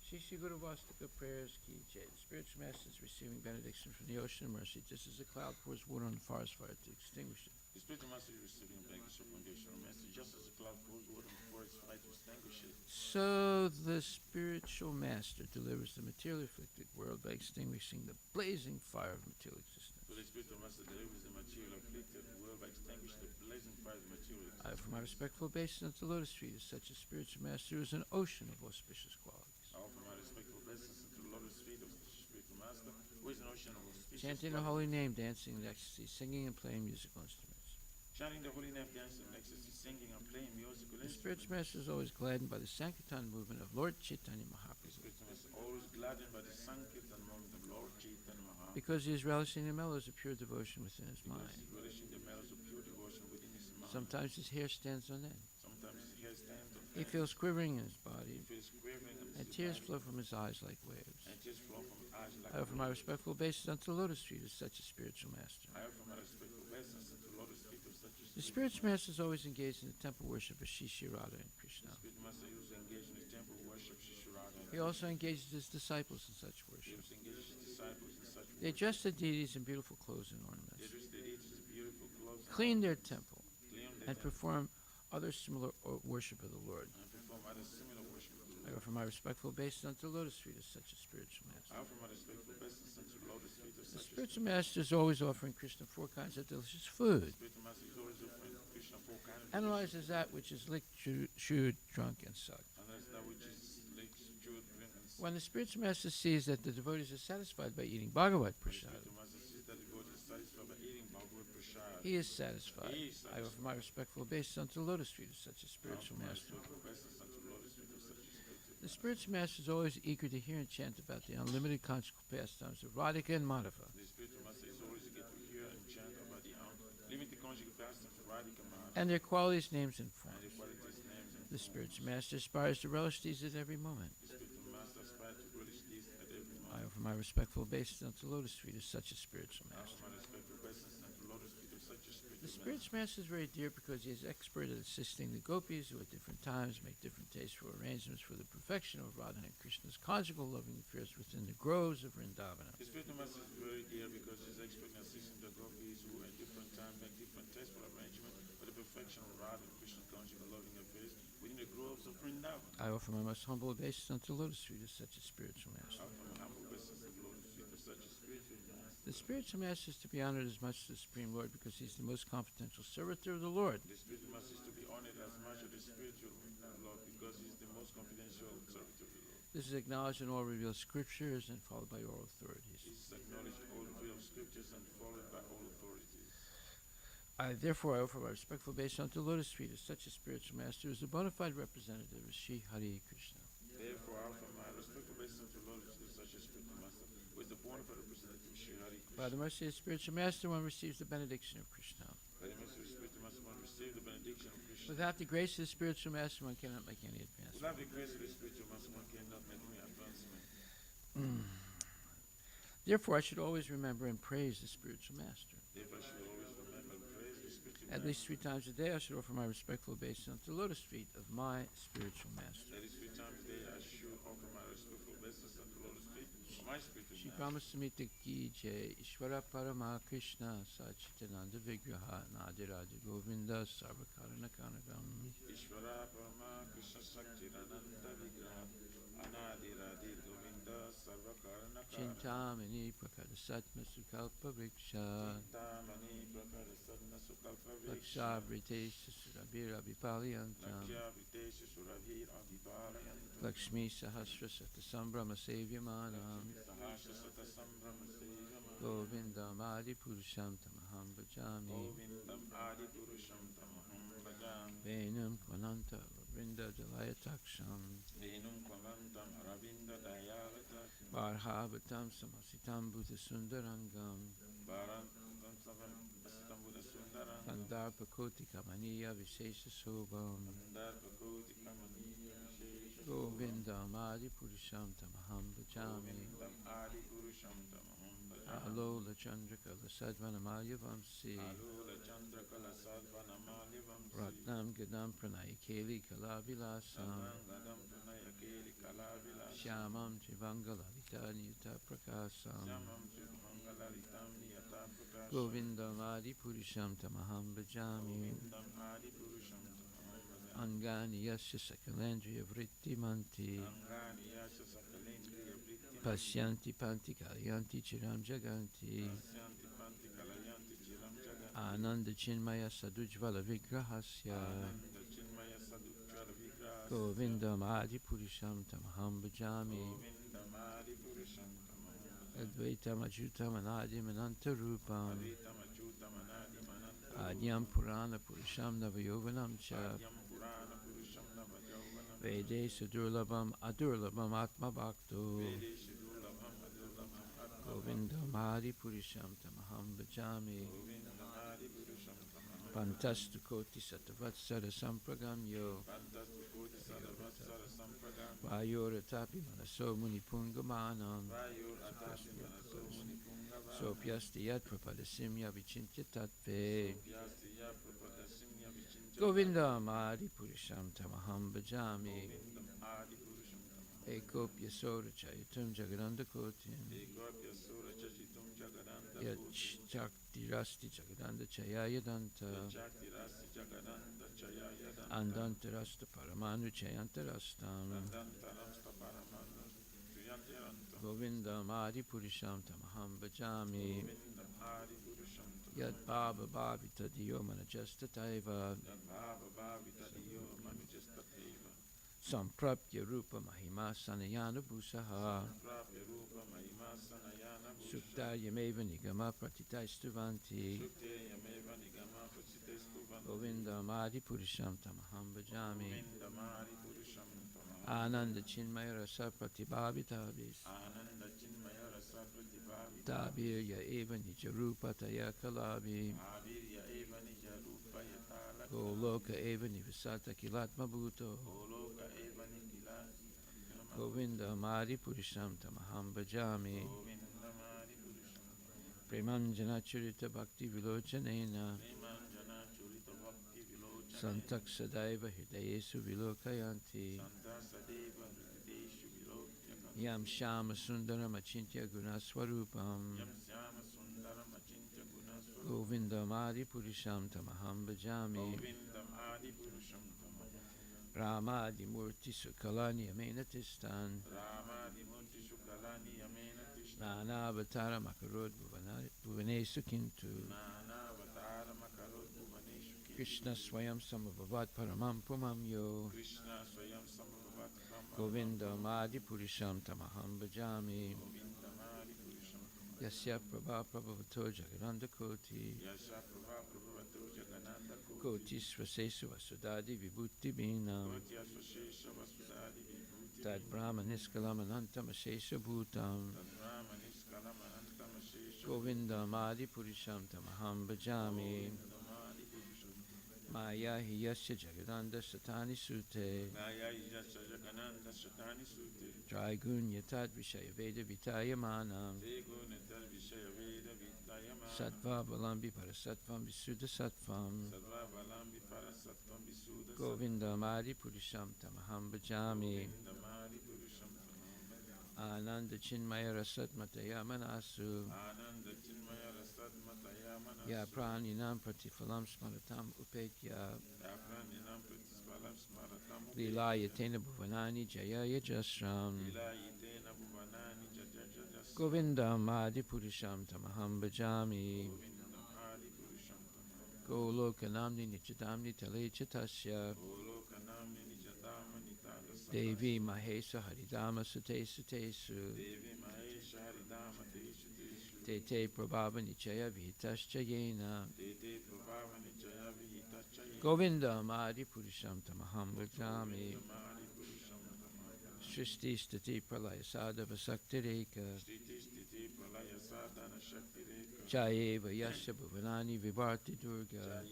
S3: Shri Guru Vastika prayers ki jai. The spiritual master is receiving benediction from the ocean of mercy, just as a cloud pours water on the forest fire to extinguish it.
S1: The spiritual master is receiving benediction from the ocean of mercy, just as a cloud pours water before its fire to extinguish it.
S3: So the spiritual master delivers the materially afflicted world by extinguishing the blazing fire of material existence.
S1: So the spiritual master delivers the material afflicted world by extinguishing the blazing fire of material
S3: I
S1: existence.
S3: offer my respectful obeisance unto the lotus feet as such a spiritual master who is an ocean of auspicious qualities.
S1: I offer my respectful blessings to the lotus feet of the spiritual master, who is an ocean of auspicious
S3: Chanting the
S1: qualities.
S3: holy name, dancing in ecstasy, singing and playing musical instruments.
S1: Chanting the holy name, dancing in ecstasy, singing and playing musical
S3: The
S1: instruments.
S3: spiritual master is always gladdened by the Sankirtan movement of Lord Chaitanya
S1: The
S3: Mahaprabhu,
S1: spiritual master always gladdened by the Sankirtan moment of Lord Chaitanya Mahaprabhu.
S3: because he is relishing the mellows of pure devotion within his
S1: Because
S3: mind.
S1: he's relishing the mellows of pure devotion within his mind.
S3: Sometimes his hair stands on end.
S1: Sometimes his hair stands on
S3: He
S1: end.
S3: feels quivering in his
S1: He
S3: body,
S1: feels quivering in
S3: and
S1: his
S3: tears
S1: body,
S3: flow from his eyes like waves.
S1: and tears flow from his eyes like
S3: I offer my
S1: waves.
S3: respectful obeisance unto the lotus feet as such a spiritual master.
S1: I offer my respectful blessings to lotus feet of such a
S3: The spiritual master is always engaged in the temple worship of Shri Radha and Krishna.
S1: The spiritual master used to engage in the temple worship Shishurada.
S3: He also engages his disciples in such
S1: He
S3: worship.
S1: used to engage his disciples in such
S3: They
S1: worship.
S3: dress the deities in beautiful clothes and
S1: They
S3: ornaments,
S1: dress the deities in beautiful clothes,
S3: clean their temple,
S1: clean the
S3: and
S1: temple,
S3: perform other similar worship of the Lord.
S1: and perform other similar worship of the
S3: I
S1: Lord.
S3: offer my respectful obeisance unto the lotus feet as such a spiritual
S1: I
S3: master.
S1: offer my respectful blessings unto lotus feet of
S3: The
S1: such a
S3: spiritual master is always offering Krishna 4 kinds of delicious food.
S1: Spiritual master is always offering Krishna 4 kinds of
S3: Analyzes that which is licked, chewed, drunk, and sucked.
S1: and that's that which is like chewed, drink, and
S3: When the spiritual master sees that the devotees are satisfied by eating Bhagavad Prasad,
S1: spiritual master sees that the devotee is satisfied by eating Bhagavad Prasad.
S3: he is satisfied.
S1: He is
S3: I offer my respectful obeisance unto the lotus feet of such a spiritual master. The spiritual master is always eager to hear and chant about the unlimited conjugal pastimes of Radhika and Madhava.
S1: The spiritual master is always eager to hear and chant about the limited conjugal pastimes of Radhika Madhava
S3: And their qualities, names, and
S1: and
S3: forms.
S1: the qualities, names, and
S3: The spiritual master aspires to relish these at every moment.
S1: the spiritual master aspires to relish these at every
S3: I
S1: moment.
S3: offer my respectful obeisance unto the lotus feet of such a spiritual
S1: I
S3: master.
S1: offer my respectful obeisance unto lotus feet of such a
S3: The
S1: spiritual master.
S3: spiritual master is very dear because he is expert at assisting the gopis who at different times make different tasteful arrangements for the perfection of Radha and Krishna's conjugal loving affairs within the groves of Vrindavana.
S1: The spiritual master is very dear because he's expert in assisting the gopis who at different times make different tasteful arrangements for the perfection of Radha and Krishna's conjugal loving affairs within the groves of Vrindavan.
S3: I offer my most humble obeisance unto the lotus feet of such a spiritual
S1: I
S3: master.
S1: offer my humble obeisance to the lotus feet of such a spiritual master.
S3: The spiritual master is to be honored as much as the Supreme Lord because he's the most confidential servitor of the Lord.
S1: The spiritual master is to be honored as much as the spiritual Lord because he's the most confidential servitor of the Lord.
S3: This is acknowledged in all revealed scriptures and followed by all authorities.
S1: This is acknowledged in all revealed scriptures and followed by all authorities.
S3: Therefore, I offer my respectful obeisance unto the lotus feet of such a spiritual master who is a bona fide representative of Sri Hare Krishna.
S1: Therefore, I offer my respectful obeisance to the Lord of such a spiritual master who is the born of a representative of Sri Hare Krishna.
S3: By the mercy of the spiritual master, one receives the benediction of Krishna.
S1: By the mercy of the spiritual master, one receive the benediction of Krishna.
S3: Without the grace of the spiritual master, one cannot make any advancement.
S1: Without the grace of the spiritual master, one cannot make any advancement.
S3: Therefore, I should always remember and praise the spiritual master.
S1: Therefore, I should always remember and praise the spiritual
S3: At
S1: master.
S3: least 3 times a day, I should offer my respectful obeisance to the lotus feet of my spiritual master.
S1: At least 3 times a day, I should offer my respectful obeisance unto the Lotus feet of my spiritual
S3: She
S1: master.
S3: promised to meet the Ki Jai Ishvara Parama Krishna Sachitananda Vigraha Nadiradi Govinda Sarvakarana Kanagam.
S1: Ishvara Parama Krishna Sakchirananda Vigraha Anadi Radhi Govinda Sarvakarana
S3: Chintamani Prakada Satma Sukalpa Vriksha
S1: Tamani Prakara Sadna Sukalpa
S3: Laksha
S1: Vriksha
S3: Vritesha Surabhira Vipaliyantam
S1: Lakshya Vritesha Surabhir Adipalayantam
S3: Lakshmi Sahasra Satasambhrama Sevyamanam
S1: Sahasha Sata Sambrahma Sevama
S3: Govindam Adi Purusham Tamaham Bhajami
S1: Govindam Adi Purusham Tamaham Bhajam
S3: Venam Kvananta Vrinda Dalayataksam
S1: Venum Kwavantam Aravinda Dayavata
S3: Barhavatam Samasitam Buddha Sundarangam
S1: Bharantam Savam Asitam Buddha Sundaram
S3: Kandarpa Koti Kamaniya Vishesha Sobam
S1: Darpa Koti Kamaniya Vishesha
S3: Govindam Adi Purusham Tamaham Bhajami
S1: Govindam Adi Purusham Tamaham Bhajam
S3: Alola Chandrakala Sadvanamaya Vamsi
S1: Alula Chandra Kala Sadvana Malyavam
S3: Ratnam Gadam Pranayakeli Kalavilasam
S1: Gadam Pranaya Keli Kalavilas
S3: Shyamam Jivangalalita Niyata Prakasam
S1: Shamam Chidvangalaritam Niyata Prakasham
S3: Govindam Adi Purusham Tamaham Bhajami
S1: Govindam Adi Purusham Tamaham Bhajam
S3: Angani Yasya Sakalandriya Vritti Manti
S1: Angani Yasha Sakalendriya Vritti
S3: Pasyanti Panti Kalyanti Chiram Jaganti
S1: Asyanti Panti Kalayanti Chiram Jagat
S3: Ananda Chinmaya Sadujvala Vigrahasya
S1: Ananda Chinmaya Sadujjala Vigrahas
S3: Govindam Adi Purusham Tamaham Bhajami
S1: Govindam Adi Purusham Tamaham
S3: Advaitam Ajutam Anadim Anantarupam
S1: Advaitam Achyutam Anadim Anantaram
S3: Adyam Purana Purusham Navayovanam Cha
S1: Adyam Purana Purusham Navajauvanam
S3: Vede Sadurlabam Adurlabam Atma Bhakto
S1: Vede Shidurlabham Adurlabham Atma
S3: Govindam Adi Purusham Tamaham Bhajami
S1: Govindam Adi Purusham Tamaham
S3: Pantastu Koti Satavatsara Sampragamyo
S1: Pantastu Koti Sadavatsara Sampradam
S3: Vayoratapi Manaso Munipungamanam
S1: Vayur Atati Manaso Munipungava
S3: Sopyasti Yat Prapadasimya Vichintya Tatve
S1: Vyasti Ya Prapadasimya Vichincha
S3: Govindam Adi Purusham Tamaham Bhajami
S1: Govindam Adi Purusham Tamaham
S3: Ekopya Sora Chayatum Jagadanda Kotim
S1: Ekapya Sura Chachitum Jagadanda
S3: Yachakti Rasti Jagadanda Chayayadanta
S1: Chakti Rasi Jagadanda Chaya Yadanta
S3: Andantarasta Paramanu Chayantarastam
S1: Dandantaramsta Paramana Tuyantiranta
S3: Govindam Adi Purisham Tamaham Bhajami. Yad Baba Bhavita Diyo Manajastataiva. Samprapya Rupa Mahima Sanayana Bhusaha. Sukta Yameva Nigama Pratitaistuvanti. Govindam Adi Purisham Tamaham Bhajami. Ananda Chinmaya Rasa Pratibhavitabis. Tabir Ya Eva Nija Rupa Taya Kalabi. Goloka Eva Nivasata Kilatma Bhuto. Govinda Madi Purisham Tamaham Bhajami. Premanjana Churita Bhakti Vilochanena. Santak Sadaiva Hidayesu Vilokayanti. Yam Shama Sundaram Achintya Gunaswarupam. Govindam Adi Purisham Tamaham Bhajami. Ramadi Murti Sukalani Amenatistan. Nana Avatara Makarod Bhuvanesu Kintu. Krishna Swayam Samabhavat Paramam Pumam Yo. Govindam Adi Purisham Tamaham Bhajami. Yasya Prabha Prabhavato Jagananda Koti. Koti Svasesu Vasudadi Vibhuti Binam. Tad Brahma Niskalam Anantam Asesha Bhutam. Govindam Adi Purisham Tamaham Bhajami. Maya Hiyasya Jagadanda Satani Sute. Trigun Yatad Vishaya Veda Vitaya Manam. Sattva Balambi Parasattvam Visuddha Sattvam. Govindam Adi Purisham Tamaham Bhajami. Ananda Chinmaya Rasat Mataya Manasu. Ya Praninam Pratifalam Smaratam Upekya. Lila Yatena Bhuvanani Jaya Yajasram. Govindam Adi Purisham Tamaham Bhajami. Golokanamni Nichadamni Tale Chatasya. Devi Mahesa Haridama Sute Sutesu. Tete Prabhava Nichaya Vitascha Yena. Govindam Adi Purisham Tamaham Bhajami. Srishti Stati Pralaya Sadhava Saktireka. Jayeva Yasya Bhuvanani Vibharti Durga.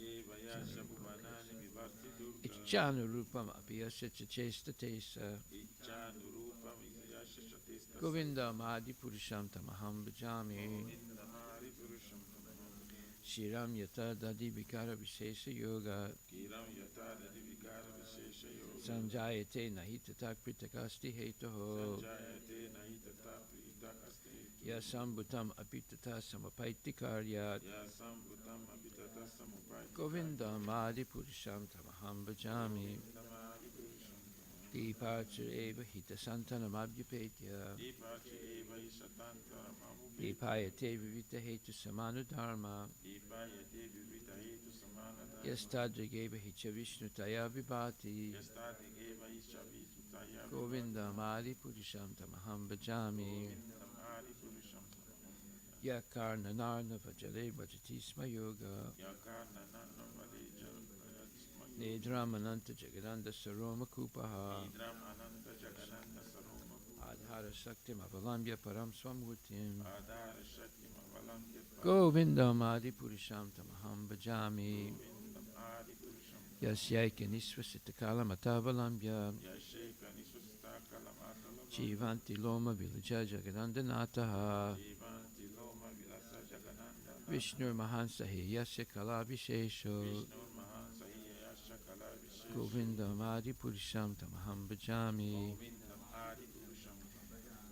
S3: Ichchanu Rupam Apiyasya Chachesta Tesa. Govindam Adi Purisham Tamaham Bhajami. Shiram Yata Dadi Vikara Vishesha Yoga. Sanjayate Nahita Takritakasti Hetoho. Yasambutam Apitata Samapaiti Karyat. Govindam Adi Purisham Tamaham Bhajami. Deeparcha Eva Hita Santanam Abhyapetya. Deepayate Vivita Hetu Samanu Dharma. Yastadrigeva Hicha Vishnu Taya Vibhati. Govindam Adi Purisham Tamaham Bhajami. Yakarna Narna Vajale Bhajati Sma Yoga. Nedramananta Jagadanda Saroma Kupaha. Adhara Shaktim Avalambya Param Swamurtim. Govindam Adi Purisham Tamaham Bhajami. Yasyaika Nisvasita Kalamatavalamya. Jivanti Loma Vilaja Jagadanda Nataha. Vishnu Mahansahi Yasya Kalabhishesho. Govindam Adi Purisham Tamaham Bhajami.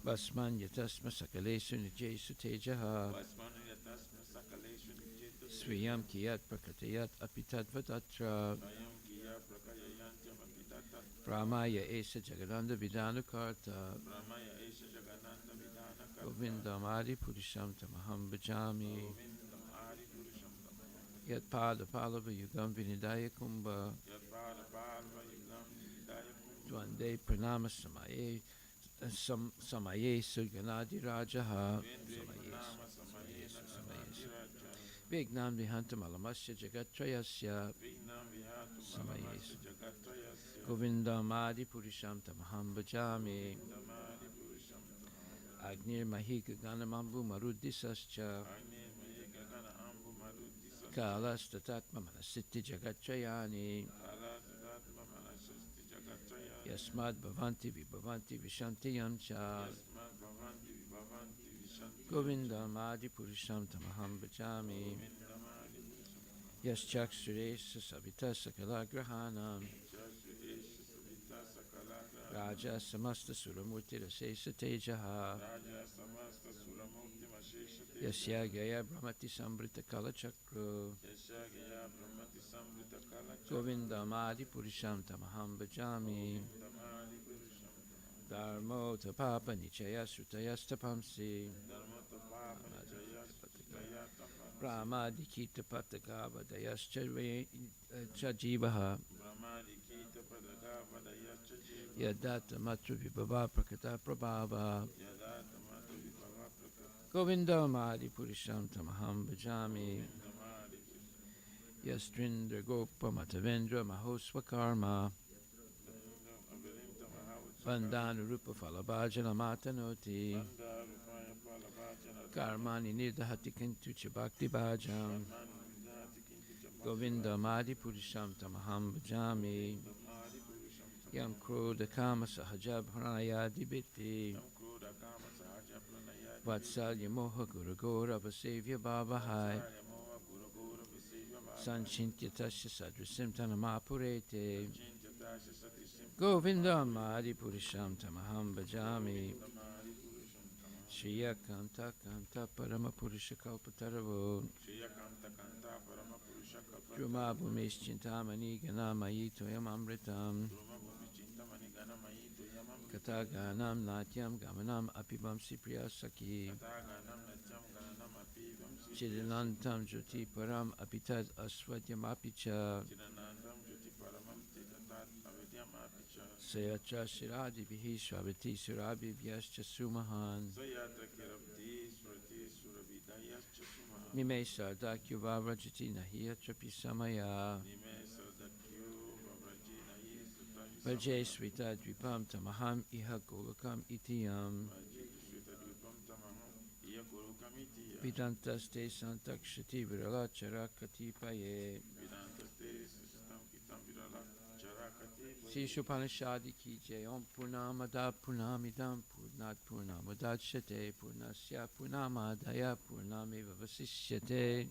S3: Vasman Yatasma Sakalesu Nijesu Tejaha. Swiyam Kiyat Prakatayat Apitadvatatra. Brahmaya Esa Jagadanda Vidanu Karta. Govindam Adi Purisham Tamaham Bhajami. Yat Pada Palava Yugam Vinidaya Kumbha. Dvande Pranama Samaye. Samaye Suganadi Rajaha. Samaye. Vignam Vihantam Alamasya Jagatrayasya. Samaye. Govindam Adi Purisham Tamaham Bhajami. Agnir Mahika Ganamambu Marudisascha. Kalastatatma Manasitti Jagatrayani. Yasmad Bhavanti Vibhavanti Vishanti Yamcha. Govindam Adi Purisham Tamaham Bhajami. Yaschak Suresa Savita Sakala Grahanam. Raja Samasta Suramurti Rasesa Tejaha. Yasya Gaya Brahmati Sambrita Kala Chakru. Govindam Adi Purisham Tamaham Bhajami. Dharmo Tapapa Nichaya Sutayastapamsi. Brahma Dikita Patagava Dayaschajivaha. Yadata Matra Vibhava Prakata Prabhava. Govindam Adi Purisham Tamaham Bhajami. Yastrindra Gopa Matavendra Mahosvakarma. Bandhana Rupa Falabhajana Matanoti. Karmani Nidahati Kintucha Bhakti Bhajam. Govindam Adi Purisham Tamaham Bhajami. Yam Krodha Kama Sahaja Pranaya Dibiti. Vatsalya Moha Guru Gora Vasevya Bhavahai. Sanchintya Tasya Sadrasim Tanamapurete. Govindam Adi Purisham Tamaham Bhajami. Shriya Kanta Kanta Parama Purusha Kalpataravo. Druma Bhumis Chintamani Ganamayi Toyam Amritam. Kataganam Natyam Gamanam Apibam Sipriya Saki. Chidanantam Jyoti Param Apitad Aswadyam Apicha. Sayatra Shiradi Vihi Swabhati Surabhi Vyascha Sumahan. Nime Sardakyu Vavrajati Nahiyatrapi Samaya. Vajay Svita Dvipam Tamaham Iha Golakam Itiyam. Vidantaste Santakshati Virala Charakati Paye. Sishupanishadi ki jai om purnamada purnamidam purnat purnamadad shate purnasya purnamadaya purnameva vasishyate.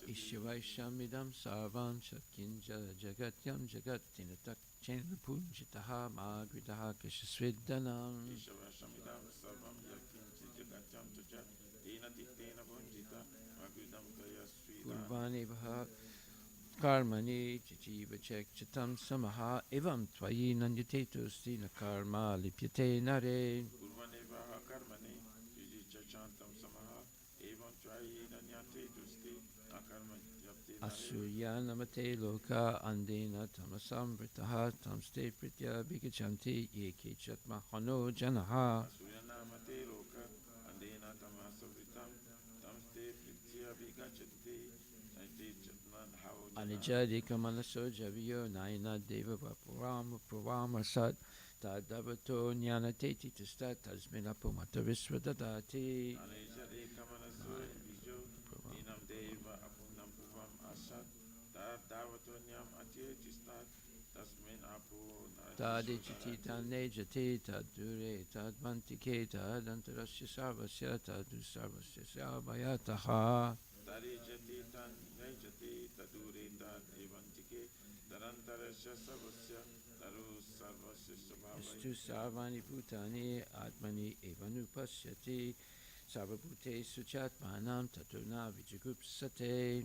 S3: Ishvaishamidam sarvam shatkinja jagatyam jagattinatak chen punjitaha magridaha kishasviddanam. Purvani vaha karmani chichiva chek chitam samaha evam tvayi nanyatetusti na karma lipyate nare. Asurya namate loka andena tamasam vritaha tamste pritya bhigachanti yeke chatma hano janaha. Anijadika manaso javiyo naina deva vapurama purama sat tadavato jnanateti tistat tasmina pumata visvadadati. Tadijiti tanejati tadure tadmantike tadantarasya sarvasya tadu sarvasya sarvayataha. Astu sarvani bhutani atmani evanupasyati sarvabhute suchatmanam tatuna vijagupsate.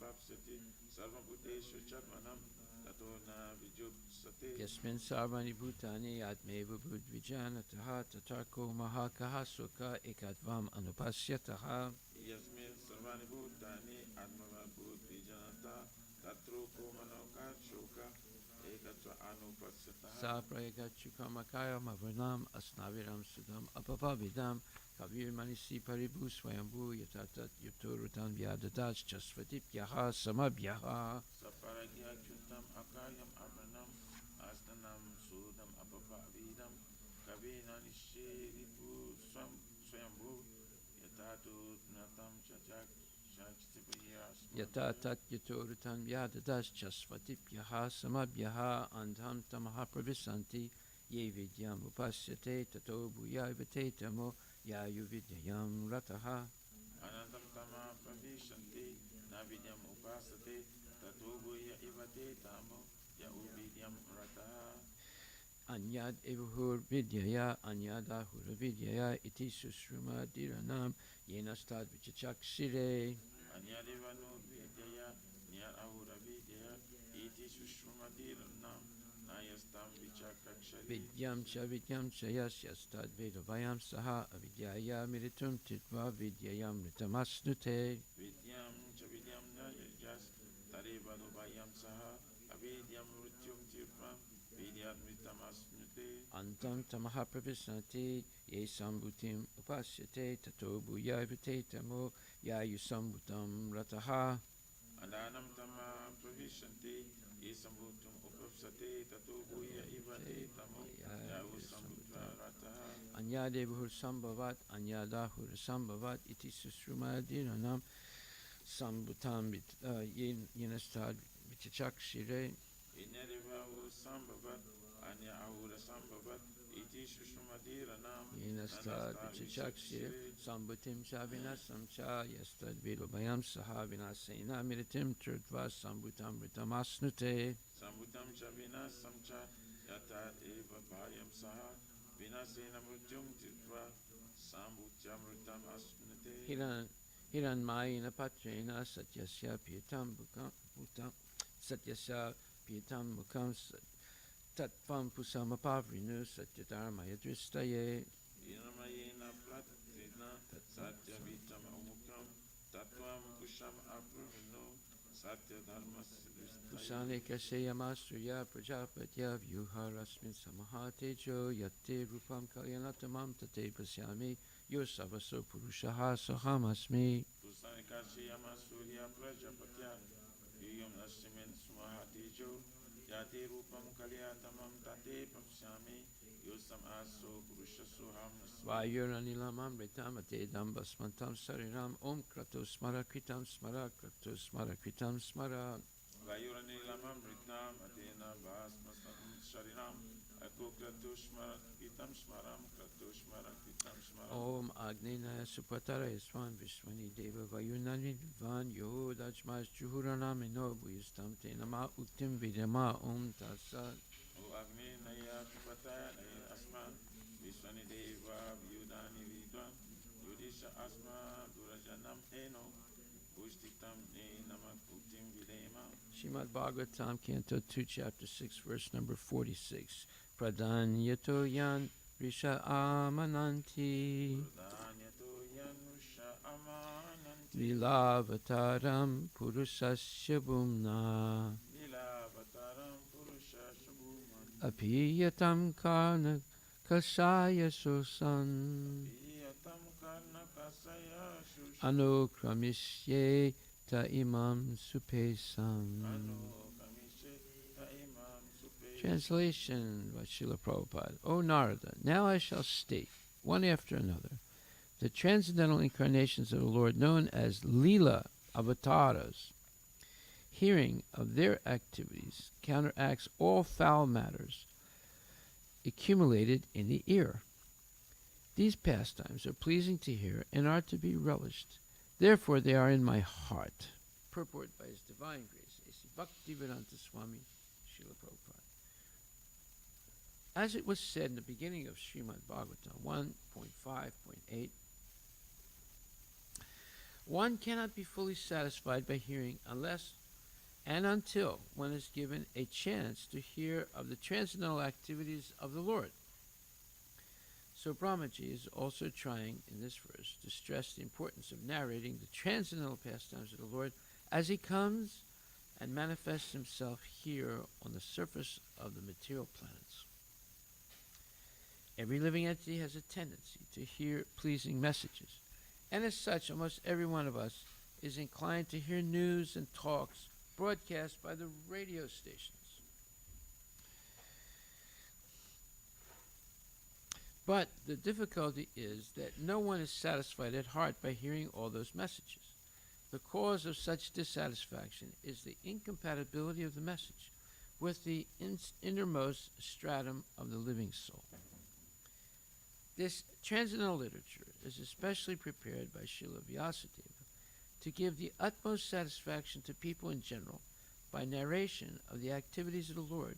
S1: papsati sarvabhuteshu chatmanam tato na vijupsate.
S3: Yasmin sarvani bhutani atmeva budvijanataha tatarko mahakaha sukha ekatvam anupasyataha.
S1: Yasmin sarvani bhutani atmava bhutvijanata tatruko manoka shoka ekatva anupasyata.
S3: Sa prayagachukamakaya mavarnam asnaviram sudam apapavidam kavir manisi paribu swayambhu yatatat yutorutan vyadadat chasvatipyaha samabhyaha.
S1: Saparagya chutam akayam abranam astanam sudam apapavidam kavina nishiripu swayambhu yatatu natam chachak chachitipayasma.
S3: Yatatat yutorutan vyadadat chasvatipyaha samabhyaha andham tamaha pravisanti ye vidyam upasyate tato bhuyavate tamo yayu vidyayam rataha.
S1: Anantam tama pravishanti navidyam upasate tato guya ivate tamo ya uvidyam rataha.
S3: Anyad evahur vidyaya anyadahura vidyaya iti susruma dhiranam yenastad vichachaksire.
S1: Anyadevanu vidyaya nyar ahura vidyaya iti sushrumadhiranam nayastam vichakakshari.
S3: Vidyam cha yasyastad vedavayam saha avidyaya miritum titva vidyayam ritamasnute.
S1: Vidyam nayajas tarevadubhayam saha avidyam mrityum tirpam vidyatmitam asnute.
S3: Antam tamaha pravisanti ye sambhutim upasyate tato bhuyavate tamo yayu sambhutam rataha.
S1: Ananam tama pravishanti ye sambhutum upapsate tato guya ivate tamo yahu sambhuta rataha.
S3: Anyadevahur sambhavat anyadahur sambhavat iti susrumadhiranam sambhutam yenastad vichachakshire.
S1: Inyadevahu sambhavat anya ahura sambhavat iti sushrumadhiranam
S3: Yenastad vichachakshire sambhutim cha vinasam cha yastad vedabhayam saha vinasena miritim trutva sambhutam ritamasnute.
S1: Sambhutam cha vinasam cha yata eva bhayam saha vinasena mrityum tirtva sambhutyamritam asnute.
S3: Hiranmayena patrena satyasya piyatam bhutam satyasya piyatam mukham tatvam pusamapavrinu satyadharmaya dristaye.
S1: Inamayena platina satyavitam amukam tatvam kusham apruvino satyadharmasya
S3: Pusane kaseyamasuya prajapatya vyuharasmin samahatejo yatte rupam kalyanatamam tate pasyami yosavaso purushaha sahamasmi.
S1: Pusanikashiyama surya prajapatya yuyam asmin sumahatejo yate rupam kalyatamam tate papsyami yosam aso purushasoham nasmi.
S3: Vayuranilamam ritamate dambasmantam sariram om krato smara kritam smara krato smara kritam smara.
S1: Vayuranilamam ritam atena vasmasam sharinam akokratushmara kitam smaram kratushmara kitam smaram.
S3: Om Agnenaya Supatara Yasvan Vishwani Deva Vayunani Van Yodajmas Juhuranam Ino Bhuyistam Tenama Uktim Vidyama Om Tatsat.
S1: O Agni Naya Kupataya Naya Asma Vishwani Deva Vyudani Vidwan Yudisha Asma Durajanam Eno Pushtitam Ne Namak Uktim Videma.
S3: Srimad Bhagavatam, Canto 2, Chapter 6, Verse number 46. Pradhanyato yan risha amananti
S1: Pradhanyato Yanusha Amananti
S3: Lilavataram Purusasya Bhumna
S1: Lilavataram Purusha Shabhuman
S3: Apiyatam Karna Kasaya Sosan
S1: Piyatam Karna Kasaya Shusha
S3: Anukramisye Ta Imam Supesam.
S1: Kamishe Taimam Supe.
S3: Translation by Srila Prabhupada. O Narada, now I shall state, one after another, the transcendental incarnations of the Lord known as Leela avatars. Hearing of their activities counteracts all foul matters accumulated in the ear. These pastimes are pleasing to hear and are to be relished. Therefore they are in my heart. Purport by His Divine Grace, A.C. Bhaktivedanta Swami, Srila Prabhupada. As it was said in the beginning of Srimad Bhagavatam 1.5.8, One cannot be fully satisfied by hearing unless and until one is given a chance to hear of the transcendental activities of the Lord. So Brahmaji is also trying in this verse to stress the importance of narrating the transcendental pastimes of the Lord as he comes and manifests himself here on the surface of the material planets. Every living entity has a tendency to hear pleasing messages, and as such, almost every one of us is inclined to hear news and talks broadcast by the radio stations. But the difficulty is that no one is satisfied at heart by hearing all those messages. The cause of such dissatisfaction is the incompatibility of the message with the innermost stratum of the living soul. This transcendental literature is especially prepared by Srila Vyasadeva to give the utmost satisfaction to people in general by narration of the activities of the Lord,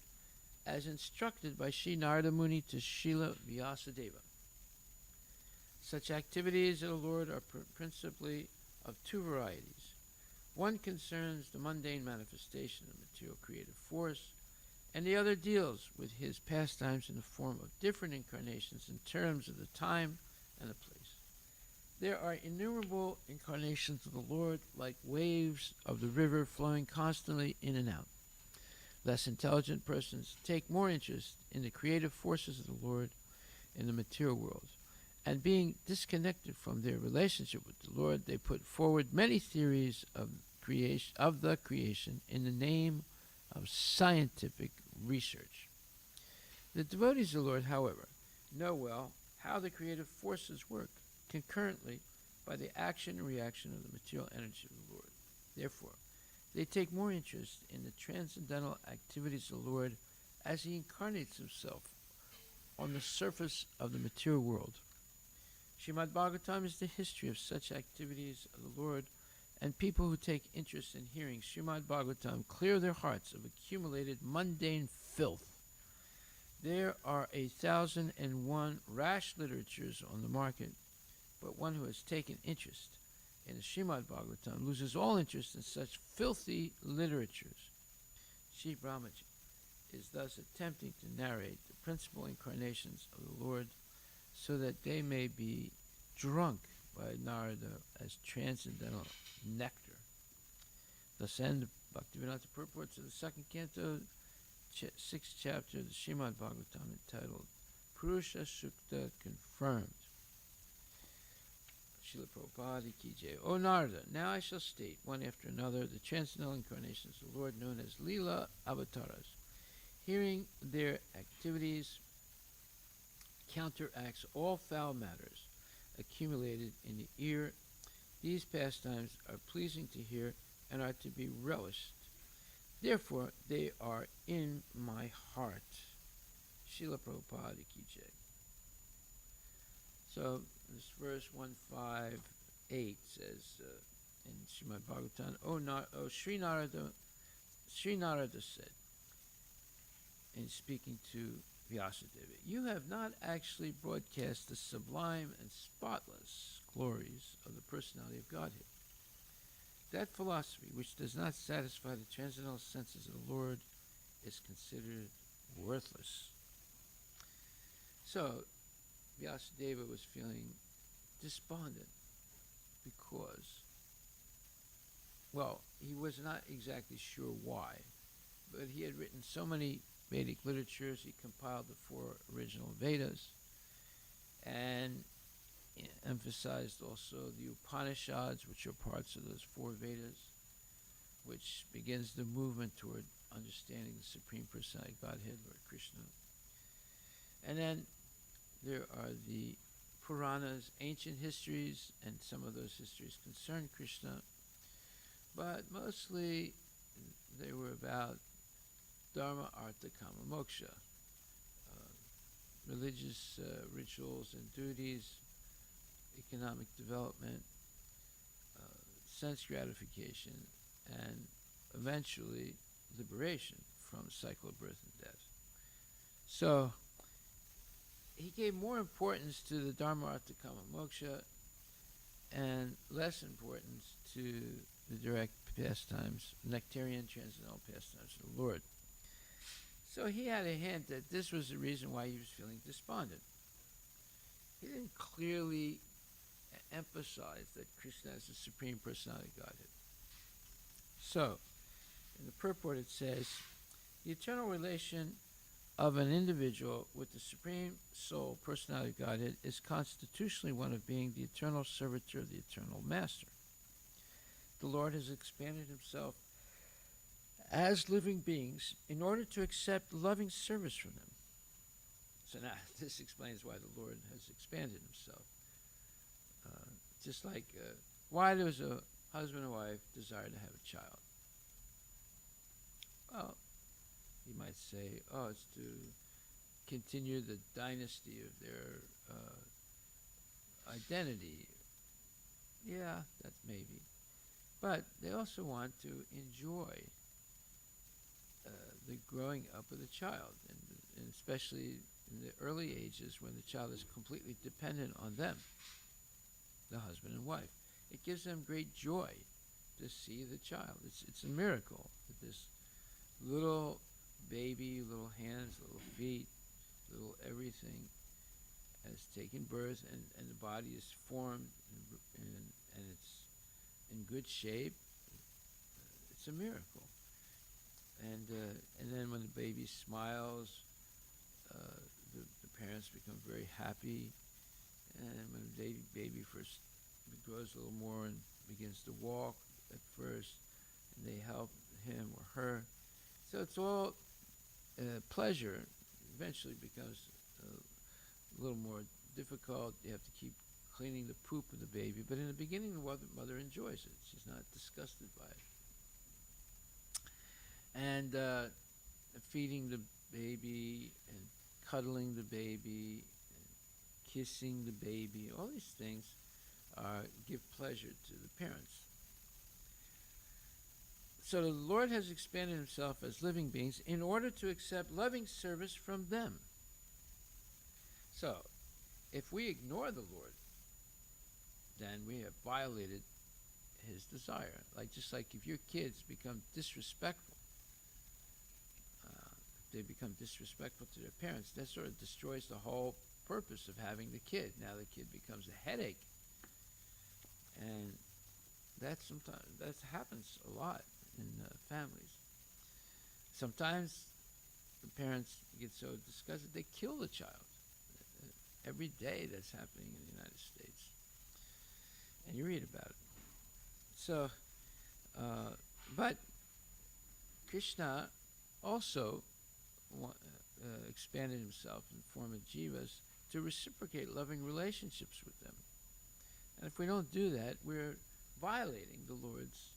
S3: as instructed by Sri Narada Muni to Srila Vyasadeva. Such activities of the Lord are principally of two varieties. One concerns the mundane manifestation of material creative force, and the other deals with his pastimes in the form of different incarnations in terms of the time and the place. There are innumerable incarnations of the Lord, like waves of the river flowing constantly in and out. Less intelligent persons take more interest in the creative forces of the Lord in the material world, and being disconnected from their relationship with the Lord, they put forward many theories of the creation in the name of scientific research. The devotees of the Lord, however, know well how the creative forces work concurrently by the action and reaction of the material energy of the Lord. Therefore, they take more interest in the transcendental activities of the Lord as he incarnates himself on the surface of the material world. Srimad Bhagavatam is the history of such activities of the Lord, and people who take interest in hearing Srimad Bhagavatam clear their hearts of accumulated mundane filth. There are 1,001 rash literatures on the market, but one who has taken interest in the Srimad Bhagavatam loses all interest in such filthy literatures. Sri Brahmaji is thus attempting to narrate the principal incarnations of the Lord so that they may be drunk by Narada as transcendental nectar. Thus end Bhaktivedanta purports of the second canto, 6th chapter of the Srimad Bhagavatam, entitled Purusha Sukta Confirmed. Srila Prabhupada Ki Jai. O Narada, now I shall state, one after another, the transcendental incarnations of the Lord known as Leela Avataras. Hearing their activities counteracts all foul matters accumulated in the ear. These pastimes are pleasing to hear and are to be relished. Therefore, they are in my heart. Srila Prabhupada Ki Jai. So, this verse 158 says in Srimad Bhagavatam, O Sri Narada said, in speaking to Vyasadeva, you have not actually broadcast the sublime and spotless glories of the personality of Godhead. That philosophy, which does not satisfy the transcendental senses of the Lord, is considered worthless. So, Vyasadeva was feeling despondent because, well, he was not exactly sure why, but he had written so many Vedic literatures. He compiled the 4 original Vedas and emphasized also the Upanishads, which are parts of those 4 Vedas, which begins the movement toward understanding the Supreme Personality of Godhead, Lord Krishna. And then there are the Puranas, ancient histories, and some of those histories concern Krishna, but mostly they were about Dharma, Artha, Kama, Moksha, religious rituals and duties, economic development, sense gratification, and eventually liberation from the cycle of birth and death. So he gave more importance to the Dharma, Artha, Kama, Moksha, and less importance to the direct pastimes, nectarian transcendental pastimes of the Lord. So he had a hint that this was the reason why he was feeling despondent. He didn't clearly emphasize that Krishna is the Supreme Personality of Godhead. So, in the purport it says, the eternal relation of an individual with the Supreme Soul Personality of Godhead is constitutionally one of being the eternal servitor of the Eternal Master. The Lord has expanded himself as living beings in order to accept loving service from them. So now, this explains why the Lord has expanded himself. Just like, why does a husband and wife desire to have a child? Well, you might say, oh, it's to continue the dynasty of their identity. Yeah, that's maybe. But they also want to enjoy the growing up of the child, and especially in the early ages when the child is completely dependent on them, the husband and wife. It gives them great joy to see the child. It's a miracle that this little baby, little hands, little feet, little everything has taken birth, and the body is formed, and it's in good shape. It's a miracle. And then when the baby smiles, the parents become very happy. And when the baby first grows a little more and begins to walk at first, and they help him or her. So it's all pleasure. Eventually becomes a little more difficult. You have to keep cleaning the poop of the baby. But in the beginning, the mother enjoys it. She's not disgusted by it. And feeding the baby and cuddling the baby and kissing the baby, all these things give pleasure to the parents. So the Lord has expanded himself as living beings in order to accept loving service from them. So, if we ignore the Lord, then we have violated his desire. Just like if your kids become disrespectful, they become disrespectful to their parents, that sort of destroys the whole purpose of having the kid. Now the kid becomes a headache. And that happens a lot in families. Sometimes the parents get so disgusted they kill the child. Every day that's happening in the United States. And you read about it. So, but Krishna also expanded himself in the form of jivas to reciprocate loving relationships with them. And if we don't do that, we're violating the Lord's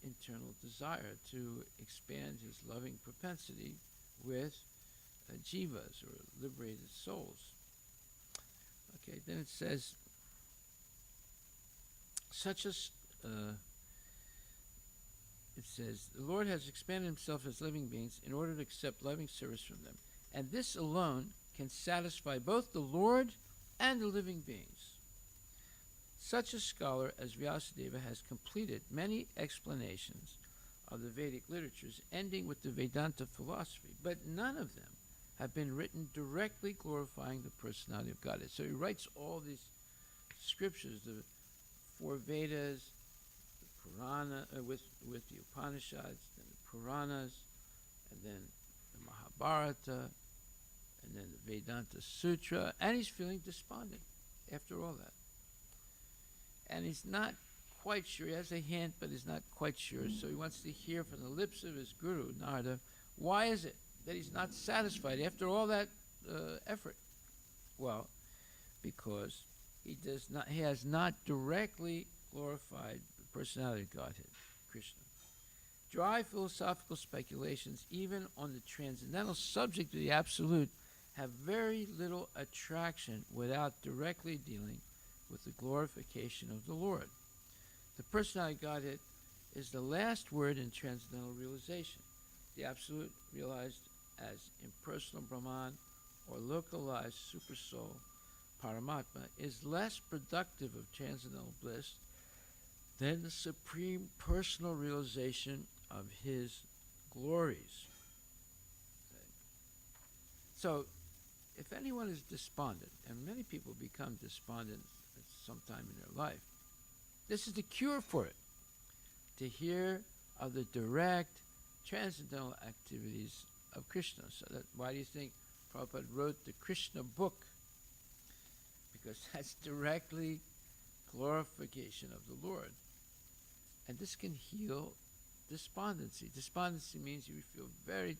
S3: internal desire to expand his loving propensity with jivas, or liberated souls. Okay, then it says, it says, the Lord has expanded himself as living beings in order to accept loving service from them. And this alone can satisfy both the Lord and the living beings. Such a scholar as Vyasadeva has completed many explanations of the Vedic literatures, ending with the Vedanta philosophy, but none of them have been written directly glorifying the personality of Godhead. So he writes all these scriptures, the four Vedas, the Purana, with the Upanishads, then the Puranas, and then the Mahabharata, and then the Vedanta Sutra, and he's feeling despondent after all that. And he's not quite sure. He has a hint, but he's not quite sure. So he wants to hear from the lips of his guru, Narada, why is it that he's not satisfied after all that effort? Well, because he has not directly glorified the personality of Godhead, Krishna. Dry philosophical speculations, even on the transcendental subject of the Absolute, have very little attraction without directly dealing with the glorification of the Lord. The personality of Godhead is the last word in transcendental realization. The Absolute, realized as impersonal Brahman or localized Super Soul, Paramatma, is less productive of transcendental bliss than the supreme personal realization of his glories. So, if anyone is despondent, and many people become despondent at some time in their life, this is the cure for it. To hear of the direct transcendental activities of Krishna. So why do you think Prabhupada wrote the Krishna book? Because that's directly glorification of the Lord. And this can heal despondency. Despondency means you feel very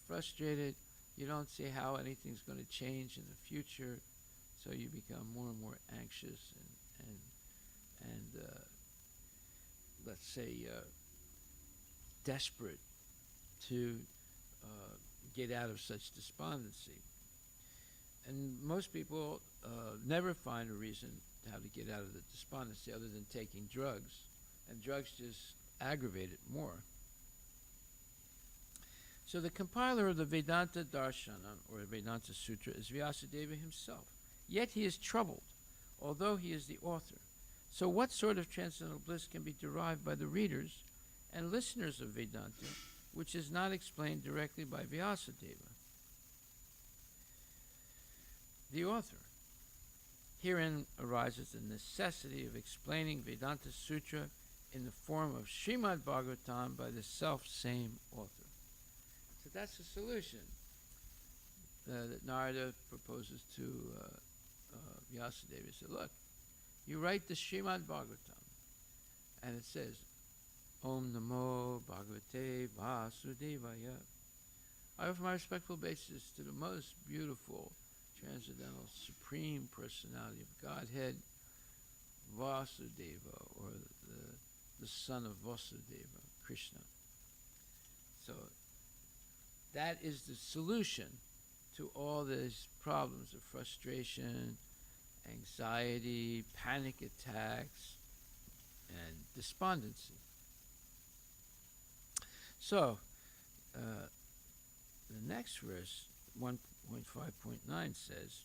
S3: frustrated. You don't see how anything's going to change in the future, so you become more and more anxious and let's say desperate to get out of such despondency. And most people never find a reason how to get out of the despondency other than taking drugs, and drugs just aggravate it more. So the compiler of the Vedanta Darshana, or Vedanta Sutra, is Vyasadeva himself. Yet he is troubled, although he is the author. So what sort of transcendental bliss can be derived by the readers and listeners of Vedanta, which is not explained directly by Vyasadeva, the author? Herein arises the necessity of explaining Vedanta Sutra in the form of Srimad Bhagavatam by the self-same author. So that's the solution that Narada proposes to Vyasadeva. He said, look, you write the Srimad Bhagavatam, and it says, Om Namo Bhagavate Vasudevaya. I offer my respectful obeisance to the most beautiful, transcendental, supreme personality of Godhead, Vasudeva, or the son of Vasudeva, Krishna. So that is the solution to all these problems of frustration, anxiety, panic attacks, and despondency. So, the next verse, 1.5.9 says,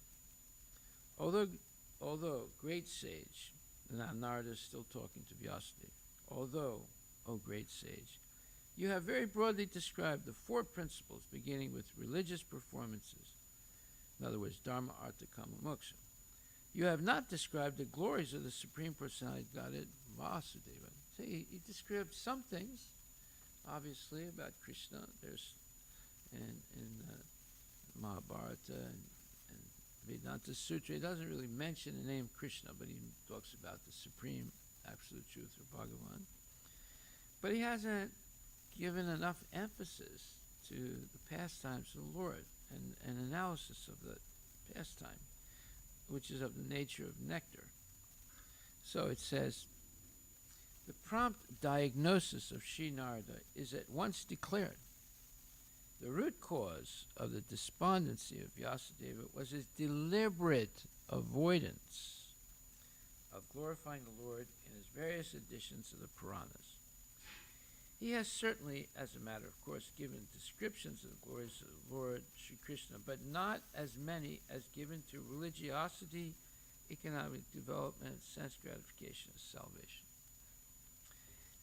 S3: although great sage, now Narada is still talking to Vyasadeva, although, O great sage, you have very broadly described the four principles beginning with religious performances, in other words, Dharma, Artha, Kama, Moksha. You have not described the glories of the Supreme Personality of Godhead, Vasudeva. So he described some things, obviously, about Krishna. There's in Mahabharata and Vedanta Sutra. He doesn't really mention the name Krishna, but he talks about the Supreme Absolute Truth, or Bhagavan. But he hasn't given enough emphasis to the pastimes of the Lord and an analysis of the pastime, which is of the nature of nectar. So it says, the prompt diagnosis of Sri Narada is at once declared. The root cause of the despondency of Vyasadeva was his deliberate avoidance of glorifying the Lord in his various editions of the Puranas. He has certainly, as a matter of course, given descriptions of the glories of the Lord Sri Krishna, but not as many as given to religiosity, economic development, sense gratification, and salvation.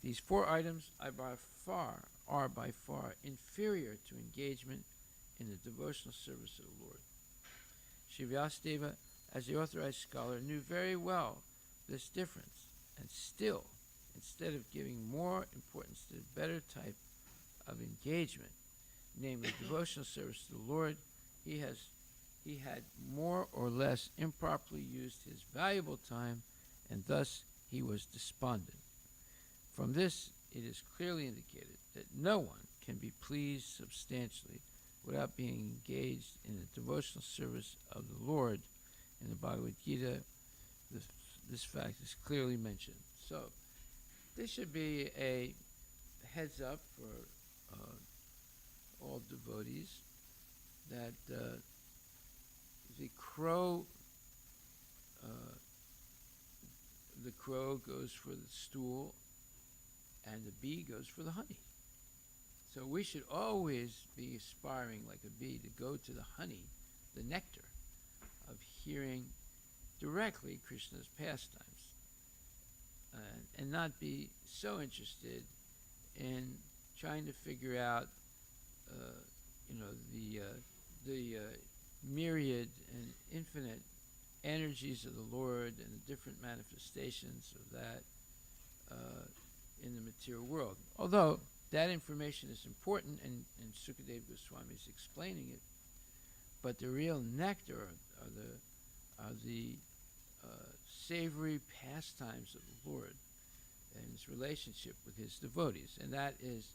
S3: These four items are by far inferior to engagement in the devotional service of the Lord. Sri Vyasadeva, as the authorized scholar, knew very well this difference, and still, instead of giving more importance to the better type of engagement, namely devotional service to the Lord, he had more or less improperly used his valuable time, and thus he was despondent. From this, it is clearly indicated that no one can be pleased substantially without being engaged in the devotional service of the Lord. In the Bhagavad Gita, this fact is clearly mentioned. So, this should be a heads up for all devotees that the crow goes for the stool and the bee goes for the honey. So we should always be aspiring like a bee to go to the honey, the nectar of hearing directly Krishna's pastimes, and not be so interested in trying to figure out, the myriad and infinite energies of the Lord and the different manifestations of that in the material world. Although that information is important, and Sukadeva Goswami is explaining it, but the real nectar are the savory pastimes of the Lord and his relationship with his devotees, and that is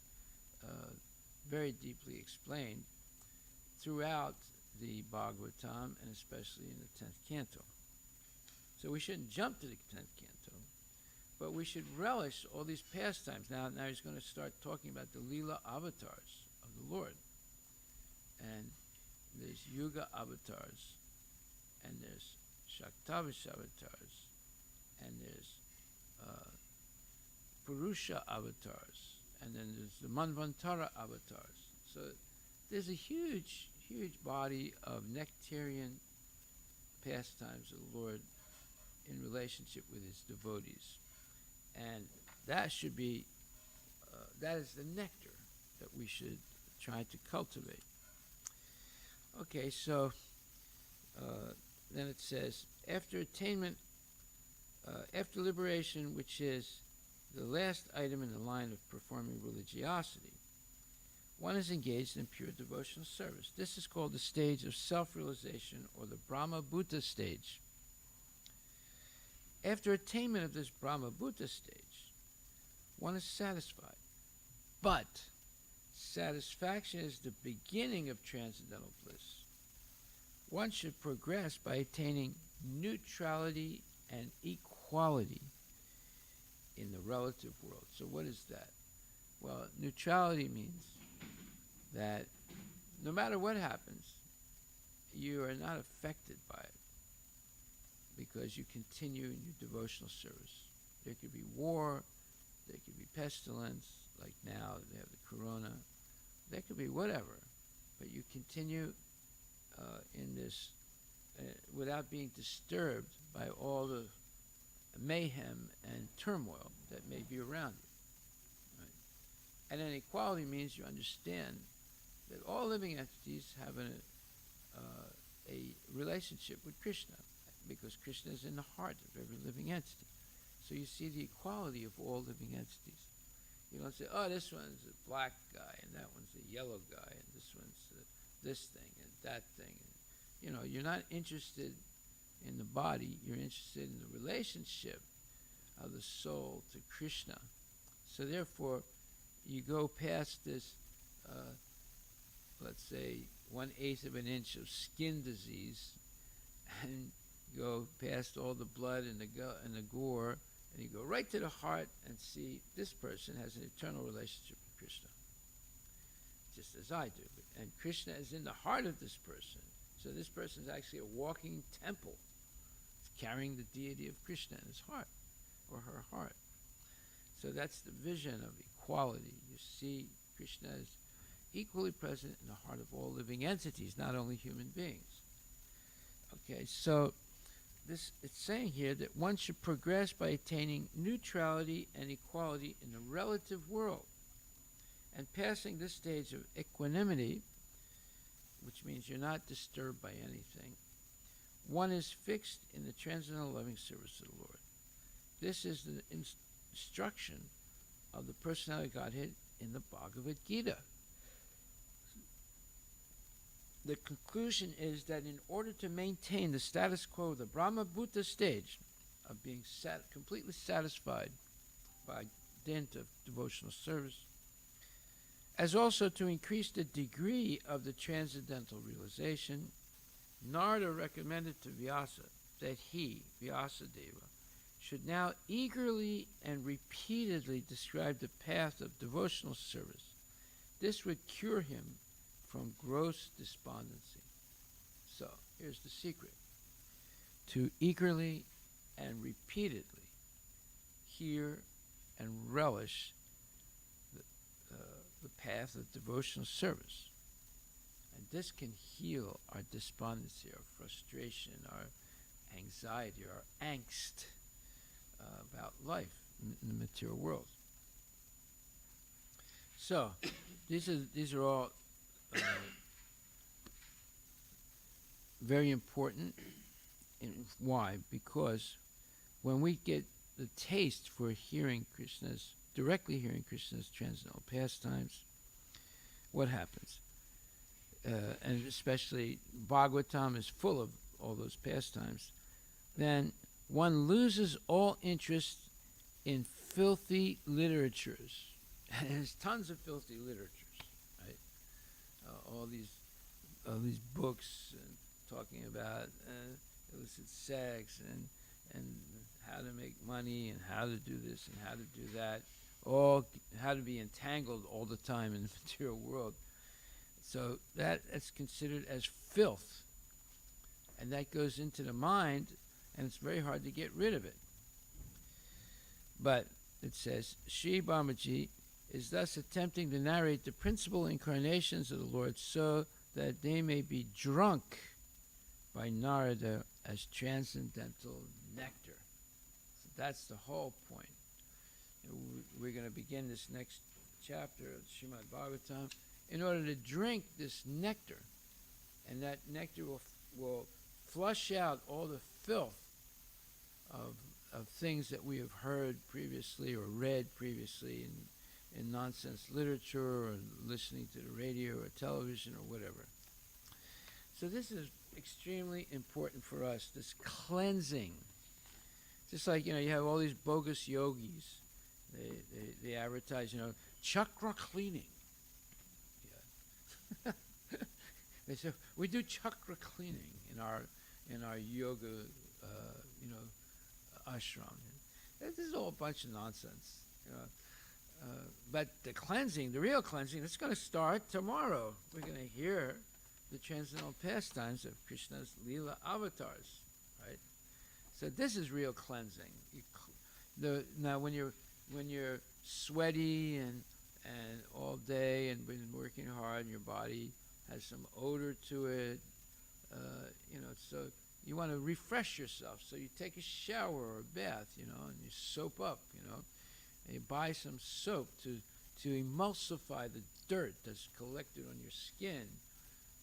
S3: very deeply explained throughout the Bhagavatam, and especially in the 10th canto. So we shouldn't jump to the 10th canto, but we should relish all these pastimes. Now he's going to start talking about the Leela avatars of the Lord. And there's Yuga avatars, and there's Shaktavish avatars, and there's Purusha avatars, and then there's the Manvantara avatars. So there's a huge body of nectarian pastimes of the Lord in relationship with his devotees. And that should be, that is the nectar that we should try to cultivate. Okay, so then it says, after attainment, after liberation, which is the last item in the line of performing religiosity, one is engaged in pure devotional service. This is called the stage of self-realization, or the Brahma Bhuta stage. After attainment of this Brahma Bhuta stage, one is satisfied. But satisfaction is the beginning of transcendental bliss. One should progress by attaining neutrality and equality in the relative world. So what is that? Well, neutrality means that no matter what happens, you are not affected by it because you continue in your devotional service. There could be war, there could be pestilence, like now they have the corona, there could be whatever, but you continue in this without being disturbed by all the mayhem and turmoil that may be around you. Right? And then equality means you understand that all living entities have a relationship with Krishna, because Krishna is in the heart of every living entity. So you see the equality of all living entities. You don't say, oh, this one's a black guy, and that one's a yellow guy, and this one's this thing and that thing. And, you're not interested in the body, you're interested in the relationship of the soul to Krishna. So therefore, you go past this, let's say, 1/8 of an inch of skin disease, and go past all the blood and the gore, and you go right to the heart and see this person has an eternal relationship with Krishna, just as I do. And Krishna is in the heart of this person. So this person is actually a walking temple. It's carrying the deity of Krishna in his heart, or her heart. So that's the vision of equality. You see Krishna is equally present in the heart of all living entities, not only human beings. Okay, so it's saying here that one should progress by attaining neutrality and equality in the relative world, and passing this stage of equanimity, which means you're not disturbed by anything, one is fixed in the transcendental loving service of the Lord. This is the instruction of the personality of Godhead in the Bhagavad Gita. The conclusion is that in order to maintain the status quo of the Brahma Bhuta stage of being completely satisfied by dint of devotional service, as also to increase the degree of the transcendental realization, Narada recommended to Vyasa that he, Vyasadeva, should now eagerly and repeatedly describe the path of devotional service. This would cure him from gross despondency. So, here's the secret. To eagerly and repeatedly hear and relish the path of devotional service. And this can heal our despondency, our frustration, our anxiety, our angst about life in the material world. So, these are all very important. And why? Because when we get the taste for directly hearing Krishna's transcendental pastimes, what happens? And especially Bhagavatam is full of all those pastimes. Then one loses all interest in filthy literatures. And there's tons of filthy literatures, right? All these books talking about illicit sex and how to make money and how to do this and how to do that, all how to be entangled all the time in the material world. So that's considered as filth, and that goes into the mind, and it's very hard to get rid of it. But it says, Sri Bhamaji is thus attempting to narrate the principal incarnations of the Lord so that they may be drunk by Narada as transcendental nectar. So that's the whole point. We're going to begin this next chapter of Srimad Bhagavatam in order to drink this nectar. And that nectar will flush out all the filth of things that we have heard previously or read previously in nonsense literature or listening to the radio or television or whatever. So this is extremely important for us, this cleansing. Just like, you have all these bogus yogis. They advertise, chakra cleaning. Yeah. They say, we do chakra cleaning in our yoga, ashram. This is all a bunch of nonsense. But the cleansing, the real cleansing, it's going to start tomorrow. We're going to hear the transcendental pastimes of Krishna's Leela avatars, right? So this is real cleansing. Now, when you're sweaty and all day and been working hard, and your body has some odor to it, so you want to refresh yourself. So you take a shower or a bath, and you soap up, and you buy some soap to emulsify the dirt that's collected on your skin,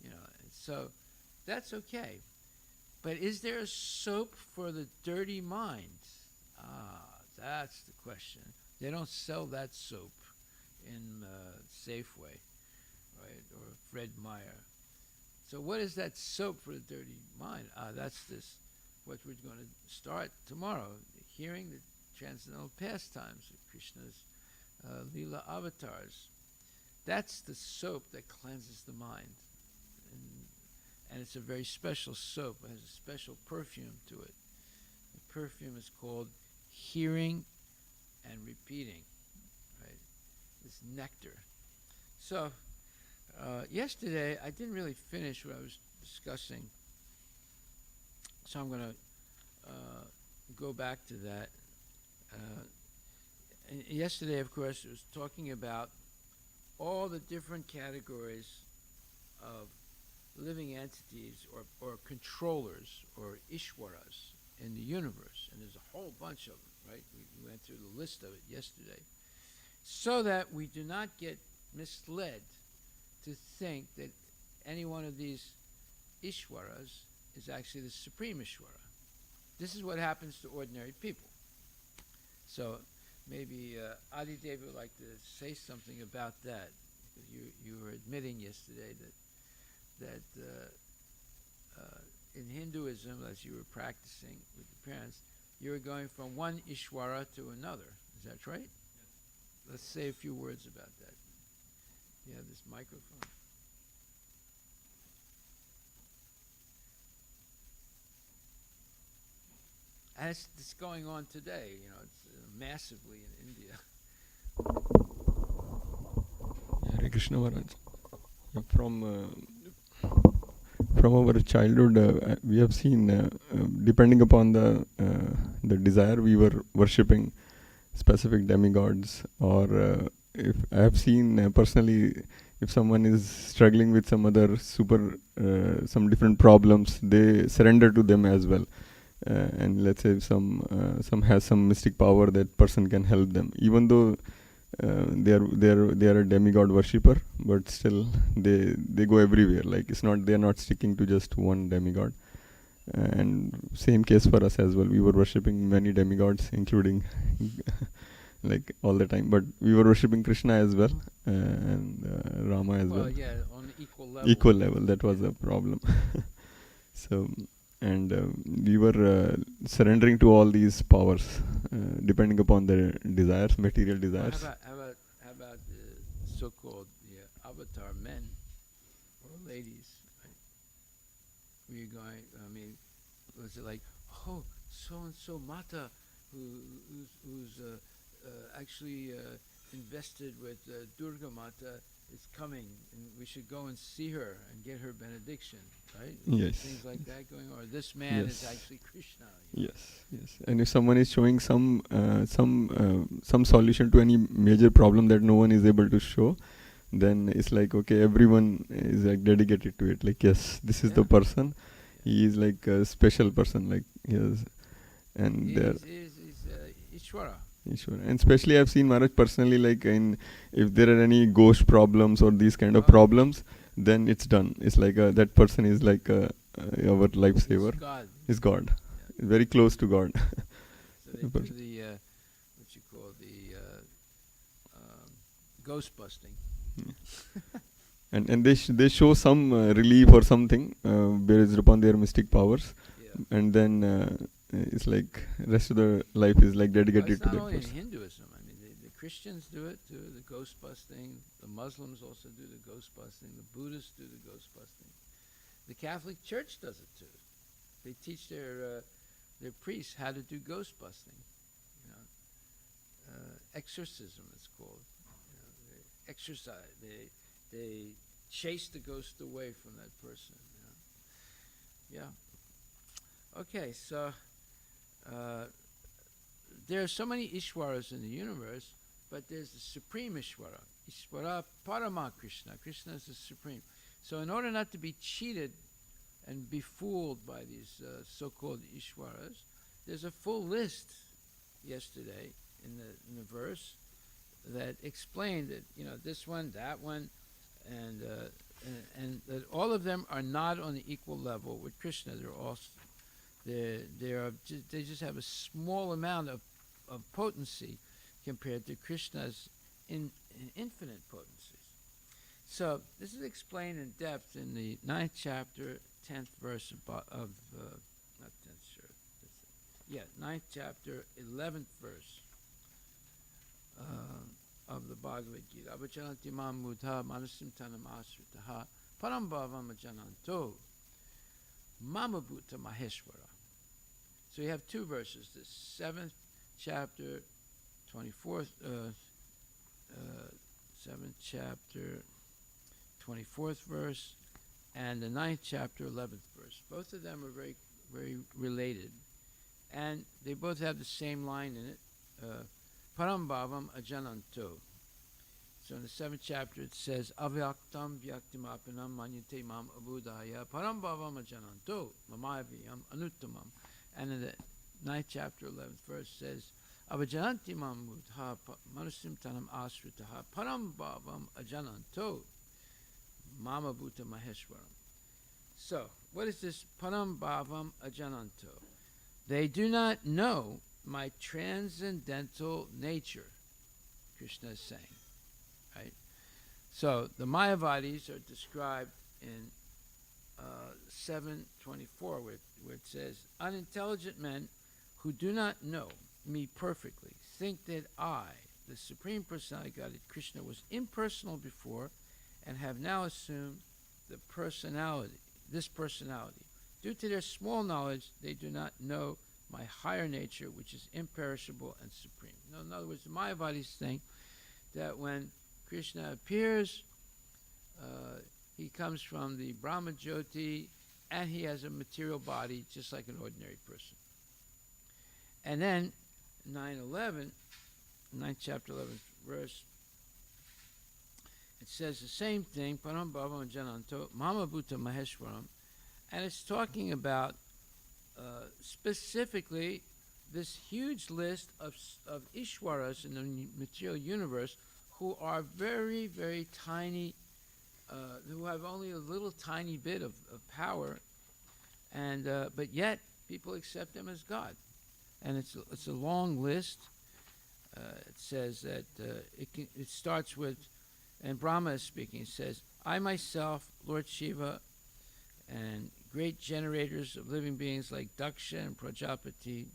S3: and so that's okay. But is there a soap for the dirty mind? That's the question. They don't sell that soap in Safeway, right, or Fred Meyer. So what is that soap for the dirty mind? That's what we're going to start tomorrow, hearing the transcendental pastimes of Krishna's Leela avatars. That's the soap that cleanses the mind. And it's a very special soap. It has a special perfume to it. The perfume is called hearing and repeating, right? This nectar. So, yesterday I didn't really finish what I was discussing, so I'm going to go back to that. And yesterday, of course, it was talking about all the different categories of living entities or controllers or Ishwaras in the universe. And there's a whole bunch of them, right? We went through the list of it yesterday. So that we do not get misled to think that any one of these Ishwaras is actually the Supreme Ishwara. This is what happens to ordinary people. So maybe Adidev would like to say something about that. You were admitting yesterday that in Hinduism, as you were practicing with the parents, you were going from one Ishwara to another. Is that right? Yes. Let's say a few words about that. You have this microphone. And it's going on today, it's massively in India.
S4: Hare Krishna Maharaj. From our childhood, we have seen, depending upon the desire, we were worshipping specific demigods, or if I have seen personally if someone is struggling with some other some different problems, they surrender to them as well. And let's say if some has some mystic power, that person can help them, even though they are a demigod worshipper, but still they go everywhere. Like they are not sticking to just one demigod. And same case for us as well. We were worshipping many demigods, including like all the time, but we were worshipping Krishna as well, and Rama as well.
S3: Well, yeah, on equal level.
S4: Equal level, that was a problem. So, and we were surrendering to all these powers, depending upon their desires, material desires.
S3: How about the so-called avatar men or ladies? Right? Were you going? I mean, was it like, oh, so and so Mata, who's actually invested with Durga Mata, is coming, and we should go and see her and get her benediction, right?
S4: Yes.
S3: Things like that going on. Or this man is
S4: Yes.
S3: actually Krishna. You know?
S4: Yes. And if someone is showing some solution to any major problem that no one is able to show, then it's like, okay, everyone is like dedicated to it. Like, yes, this is the person. He is like a special person. Like, yes, and there.
S3: He's Ishvara.
S4: Sure. And especially I've seen Maharaj personally, like if there are any ghost problems or these kind of problems, then it's done. It's like that person is like our lifesaver. Is God.
S3: Yeah.
S4: Very close to God.
S3: So they do the what you call the ghost busting.
S4: And they show some relief or something based upon their mystic powers, and then it's like rest of the life is like dedicated to that person.
S3: It's not only in Hinduism. I mean, the Christians do it too, the ghost busting. The Muslims also do the ghost busting. The Buddhists do the ghost busting. The Catholic Church does it too. They teach their priests how to do ghost busting. You know, exorcism it's called. You know, they exorcise. They chase the ghost away from that person. You know? Yeah. Okay, so. There are so many Ishwaras in the universe, but there's the Supreme Ishwara. Ishvara Parama Krishna. Krishna is the Supreme. So in order not to be cheated and befooled by these so-called Ishwaras, there's a full list yesterday in the verse that explained that, you know, this one, that one, and that all of them are not on the equal level with Krishna. They're all they just have a small amount of potency compared to Krishna's infinite potencies. So this is explained in depth in the 9th chapter, 10th verse not 10th, sure. 9th chapter, 11th verse of the Bhagavad Gita. Abhajanti mam mudha manasim tanam asritaha param bhavam ajananto mama bhuta maheshwara. So you have two verses, the 7th chapter, 24th, 7th chapter, 24th verse, and the 9th chapter, 11th verse. Both of them are very, very related, and they both have the same line in it, Param Bhavam Ajananto. So in the 7th chapter it says, Avyaktam Vyaktimapanam Manyate Mam Abudaya Param Bhavam Ajananto Mamayaviyam Anuttamam. And in the 9th chapter, 11th verse says, Avajananti Mam Mudha Manusim Tanam Asritaha Param Bhavam Ajananto Mama Bhuta Maheshwaram. So, what is this Param Bhavam Ajananto? They do not know my transcendental nature, Krishna is saying. Right? So, the Mayavadis are described in 7:24, where it says, unintelligent men who do not know me perfectly think that I, the Supreme Personality of Godhead, Krishna, was impersonal before and have now assumed this personality. Due to their small knowledge, they do not know my higher nature, which is imperishable and supreme. Now, in other words, the Mayavadis think that when Krishna appears, he comes from the Brahma Jyoti, and he has a material body just like an ordinary person. And then 9th chapter 11th verse, it it says the same thing, Param Bhavam Jananto, Mama Bhuta Maheshwaram, and it's talking about specifically this huge list of Ishwaras in the material universe who are very, very tiny, who have only a little tiny bit of power, and but yet people accept them as God. And it's a long list. It says that it starts with, and Brahma is speaking, it says, I myself, Lord Shiva, and great generators of living beings like Daksha and Prajapati,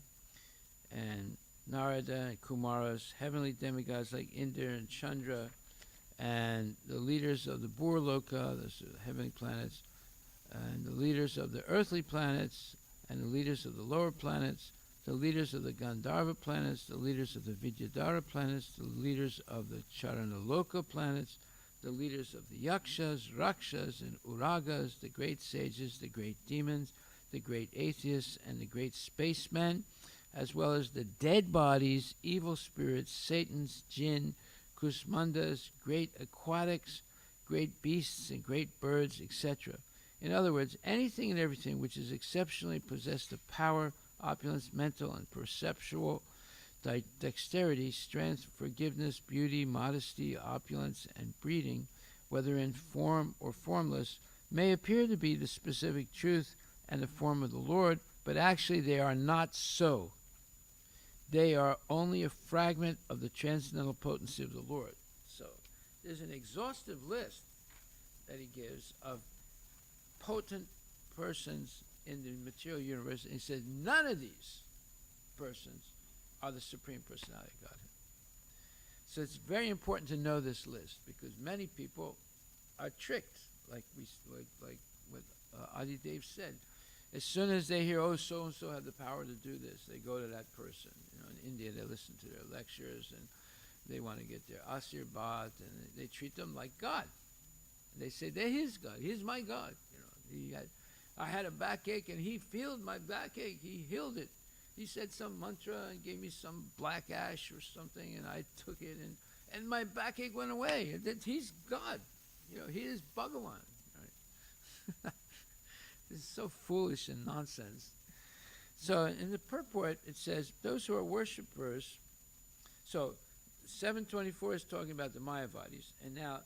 S3: and Narada and Kumaras, heavenly demigods like Indra and Chandra, and the leaders of the Burloka, those are the heavenly planets, and the leaders of the earthly planets, and the leaders of the lower planets, the leaders of the Gandharva planets, the leaders of the Vidyadhara planets, the leaders of the Charanaloka planets, the leaders of the Yakshas, Rakshas, and Uragas, the great sages, the great demons, the great atheists, and the great spacemen, as well as the dead bodies, evil spirits, Satans, jinn, Kusmandas, great aquatics, great beasts, and great birds, etc. In other words, anything and everything which is exceptionally possessed of power, opulence, mental, and perceptual dexterity, strength, forgiveness, beauty, modesty, opulence, and breeding, whether in form or formless, may appear to be the specific truth and the form of the Lord, but actually they are not so. They are only a fragment of the transcendental potency of the Lord. So there's an exhaustive list that he gives of potent persons in the material universe, and he says none of these persons are the Supreme Personality of Godhead. So it's very important to know this list, because many people are tricked, like what Adi Dev said. As soon as they hear, oh, so and so had the power to do this, they go to that person. You know, in India, they listen to their lectures and they want to get their Asirbad, and they treat them like God. They say they're his God. He's my God. You know, I had a backache and he healed my backache. He healed it. He said some mantra and gave me some black ash or something, and I took it, and my backache went away. He's God. You know, he is Bhagavan. Right? This is so foolish and nonsense. So in the purport, it says, those who are worshippers, so 724 is talking about the Mayavadis, and now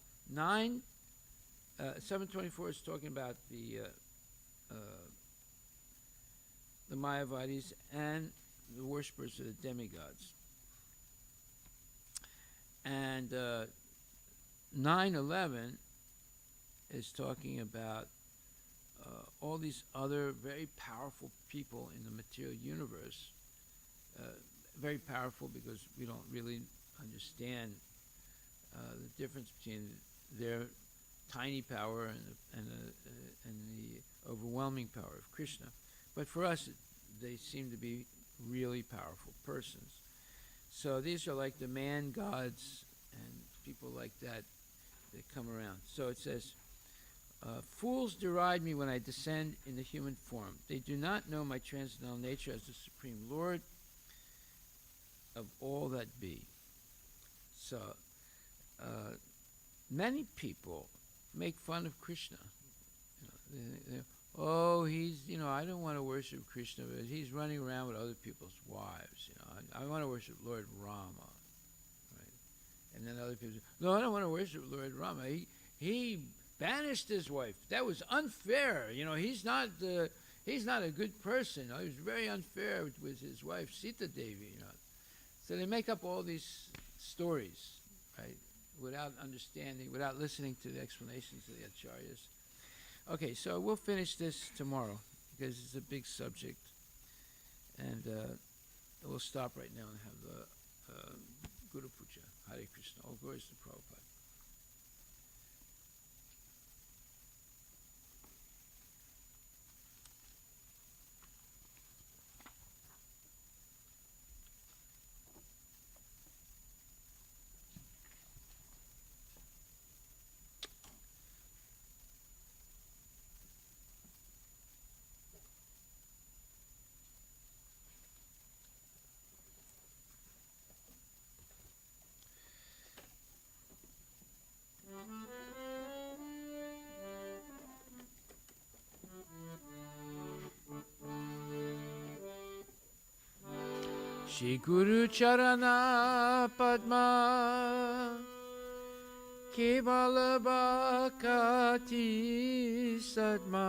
S3: 724 is talking about the Mayavadis and the worshippers of the demigods. And 911 is talking about all these other very powerful people in the material universe. Very powerful because we don't really understand the difference between their tiny power and the overwhelming power of Krishna. But for us, they seem to be really powerful persons. So these are like the man gods and people like that come around. So it says, fools deride me when I descend in the human form. They do not know my transcendental nature as the Supreme Lord of all that be. So many people make fun of Krishna. You know, oh, he's, you know, I don't want to worship Krishna, but he's running around with other people's wives. You know, I want to worship Lord Rama, right? And then other people say, no, I don't want to worship Lord Rama. He banished his wife. That was unfair. You know, he's not a good person. You know, he was very unfair with his wife Sita Devi. You know, so they make up all these stories, right, without understanding, without listening to the explanations of the acharyas. Okay, so we'll finish this tomorrow because it's a big subject, and we'll stop right now and have the Guru Puja. Hare Krishna. All glories to Prabhupada. Shri Guru Charana Padma Kevala Bhakati Sadma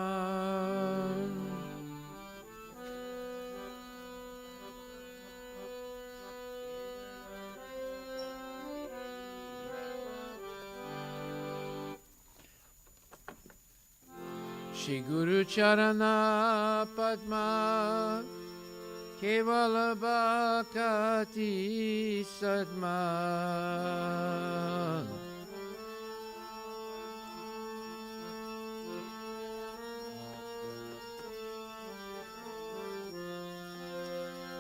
S3: Shri Guru Charana Padma Kevala Bhakati Sadma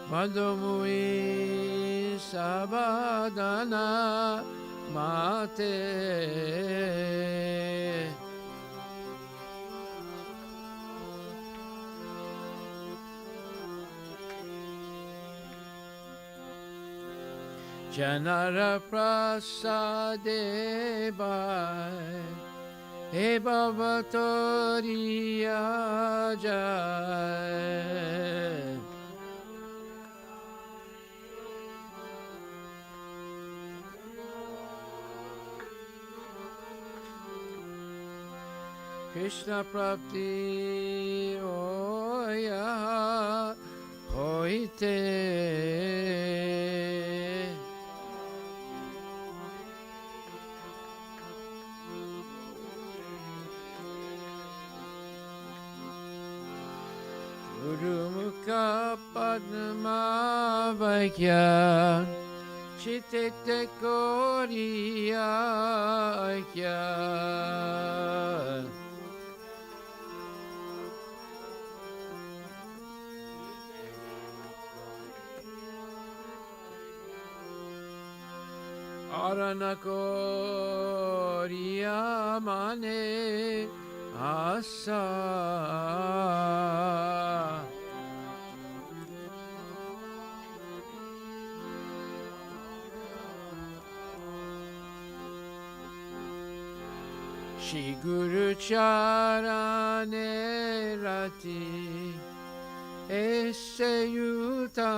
S3: Madhumui Sabadana Mate Janara Prasade Bhai He Bhavatoriya Jai Krishna Prapti Oya Hoite Gurumukha Padma Vaikya Chitte Koriya Aikya Arana Koriya Mane Asa Shri Guru Charane Rati Esse Yutamagati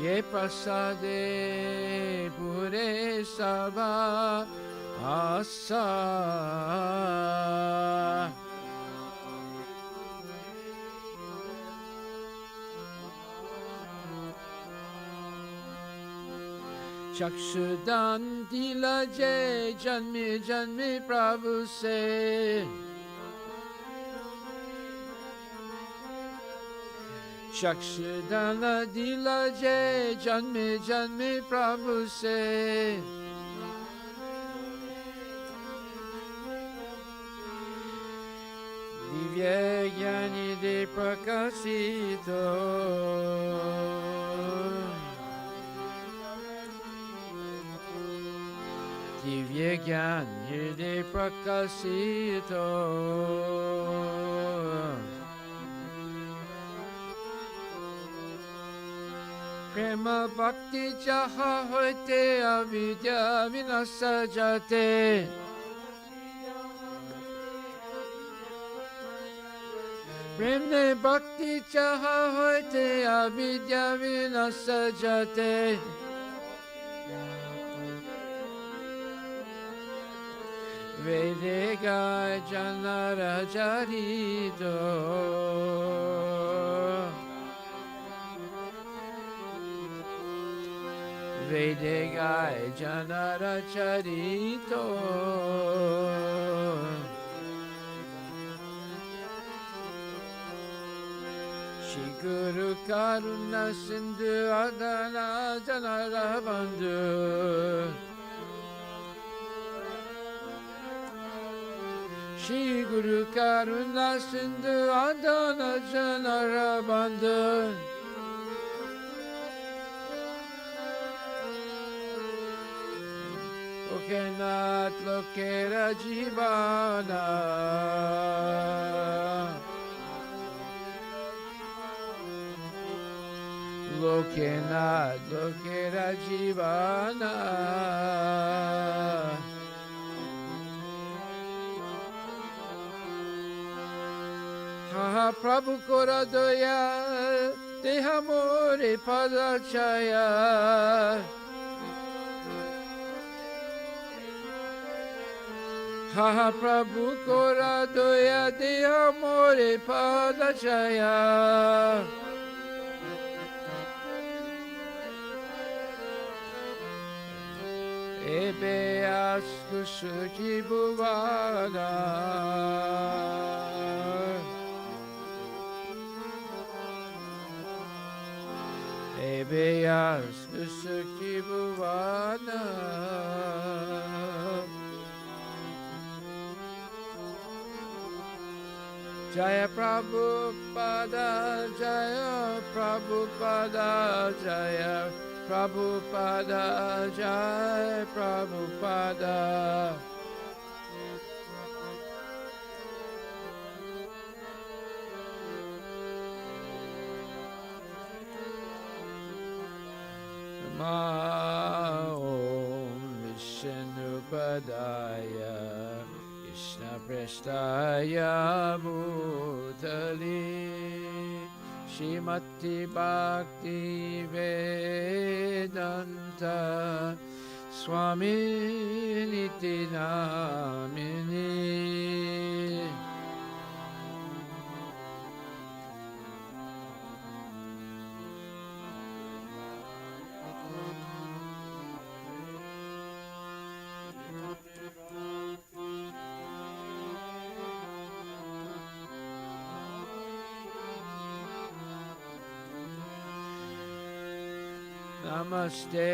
S3: Ye Prasade Pure Sarva Asa Chakshudan Dilaje Janmi Janmi Prabhu se Chakshudana Dilaje Janmi Janmi Prabhu se Divya Gyani De Prakasito Divya Gyani De Prakasito Prema Bhakti Jaha Hoite Avidya Vinasa Jate Premne Bhakti Jaha Hoite Avidya Vinasa Jate Vedega Janara Jarito Vedegai Janara Charito Shri Guru Karuna Sindhu Adana Janara Bandhu Shri Guru Karuna Sindhu Adana Janara Bandhu Kenat Lokera Jivana lokena lokera jivana. Ha Prabhu kora doya deha more padachaya. Ha Prabhu kora doya deha more padachaya. Ebe asku suki bhuvana. Ebe asku suki bhuvana. Jaya Prabhupada, Jaya Prabhupada, Jaya Prabhupada, Jaya Prabhupada. Om Vishnupadaya Krishna Prestaya Bhutale Shrimati Bhakti Vedanta Swami Niti Namini. Namaste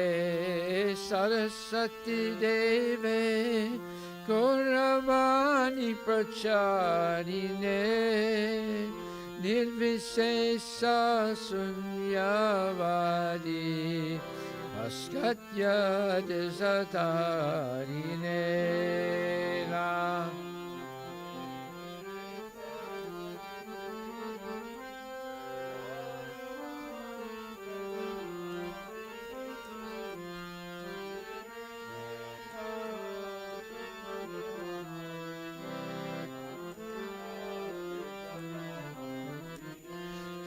S3: Saraswati Deve Gauravani Pracharine Nirvisesa Sunyavadi Paskatya Desatarine.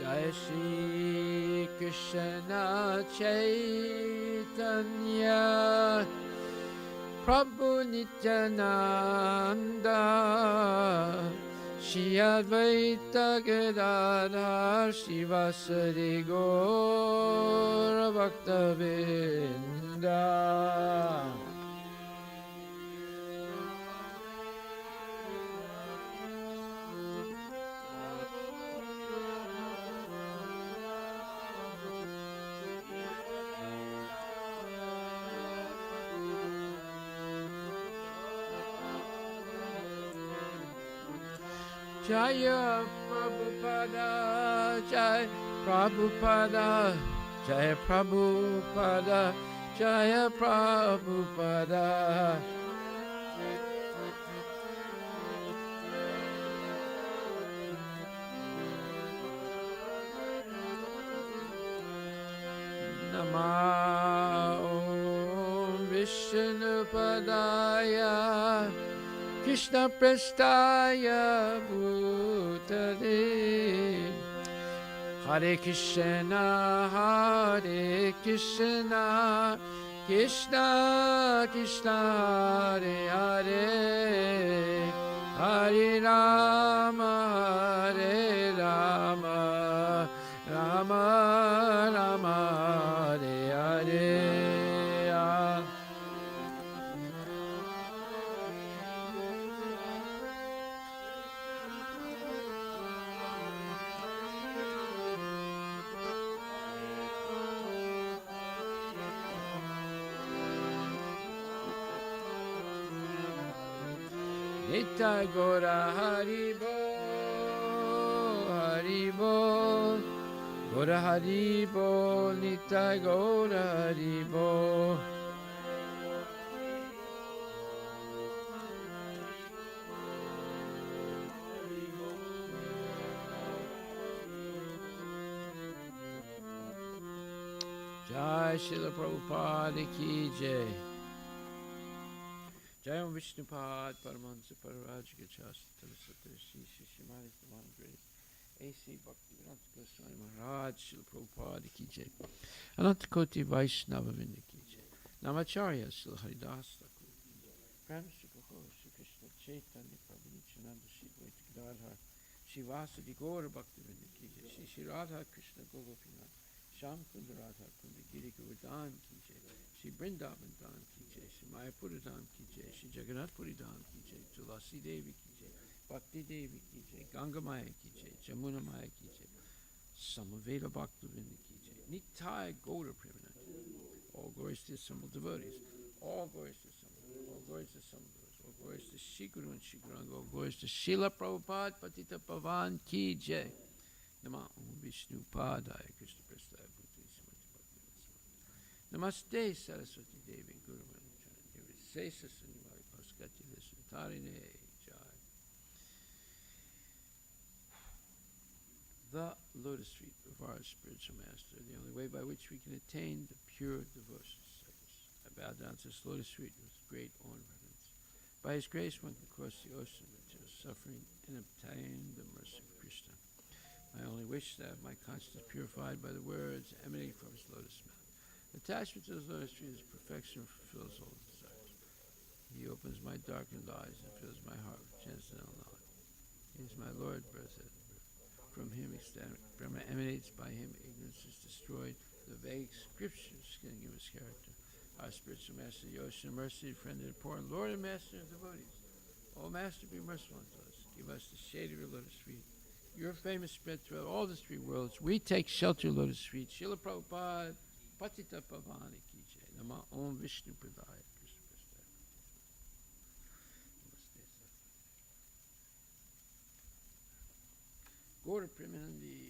S3: Jai Shri Krishna Chaitanya Prabhu Nityananda Shri Advaita Gadadhar Shivasari Gaura Bhaktavinda. Jaya Prabhupada, Jaya Prabhupada, Jaya Prabhupada, Jaya Prabhupada. Nama Om Vishnupadaya Krishna Prestaya Bhutale Hare Krishna Hare Krishna Krishna Krishna Hare Hare Hare Rama Hare Rama Rama Rama Hare Hare. Nitya Gora Haribo, Haribo, Gora Haribo, Nitya Gora Haribo. Jai Srila Prabhupada Ki Jai. Jai Om Vishnupad Paramahansa Pararajika Chastara Satara Shri Shimali Divine Grace A.C. Bhaktivedanta Goswami Maharaj Srila Prabhupada Ki Jai. Anantakoti Vaishnava Vinda Ki Jai. Namacharya Srila Haridas Thakur Ki Jai. Prem Sri Guru Sri Krishna Chaitanya Prabhu Nityananda Sri Advaita Gadadhar Shri Vasudeva Gaura Bhaktivedanta Ki Jai. Shri Shri Radha Krishna Gopinath Sham Kunda Radha Kunda Giri Govardhan Ki Jai. Shri Vrindavan Dham Ki Jai. Shri Mayapura Dham Ki Jai. Shri Jagannath Puri Dham Ki Jai. Tulasi Devi Ki Jai. Bhakti Devi Ki Jai. Ganga Maya Ki Jai. Jamuna Maya Ki Jai. Samaveda Bhaktivedanta Ki Jai. Nitai Gaura Premanandi. All glories to the assembled devotees. All glories to the assembled. All glories to the assembled devotees. All glories to Shri Guru and Shri Guranga. All glories to Srila Prabhupada Patita Pavan Ki Jai. Nama Om Vishnu Padaya Krishna Prasthaya Bhutri Srimati Bhakti Namaste Saraswati Devi Guru Manachana Devi Sesa Sanivali Paskati Desvatarine Jai. The lotus feet of our spiritual master, the only way by which we can attain the pure devotional service. I bow down to this lotus feet with great honor and reverence. By his grace one can cross the ocean of material suffering and obtain the mercy of Krishna. My only wish is to have my conscience purified by the words emanating from his lotus mouth. Attachment to his lotus feet is perfection and fulfills all desires. He opens my darkened eyes and fills my heart with transcendental knowledge. He is my Lord, birth and birth. From him Brahma emanates, by him ignorance is destroyed. The vague scriptures can give his character. Our spiritual master, the ocean of mercy, friend of the poor, and Lord and master of devotees. O Master, be merciful unto us. Give us the shade of your lotus feet. Your fame is spread throughout all the three worlds. We take shelter of lotus feet. Srila Prabhupada, Patita Pavani Ki Jai. Nama Om Vishnu Padaya Krishna Prasthaya. Namaste, sir. Gaura Premanandi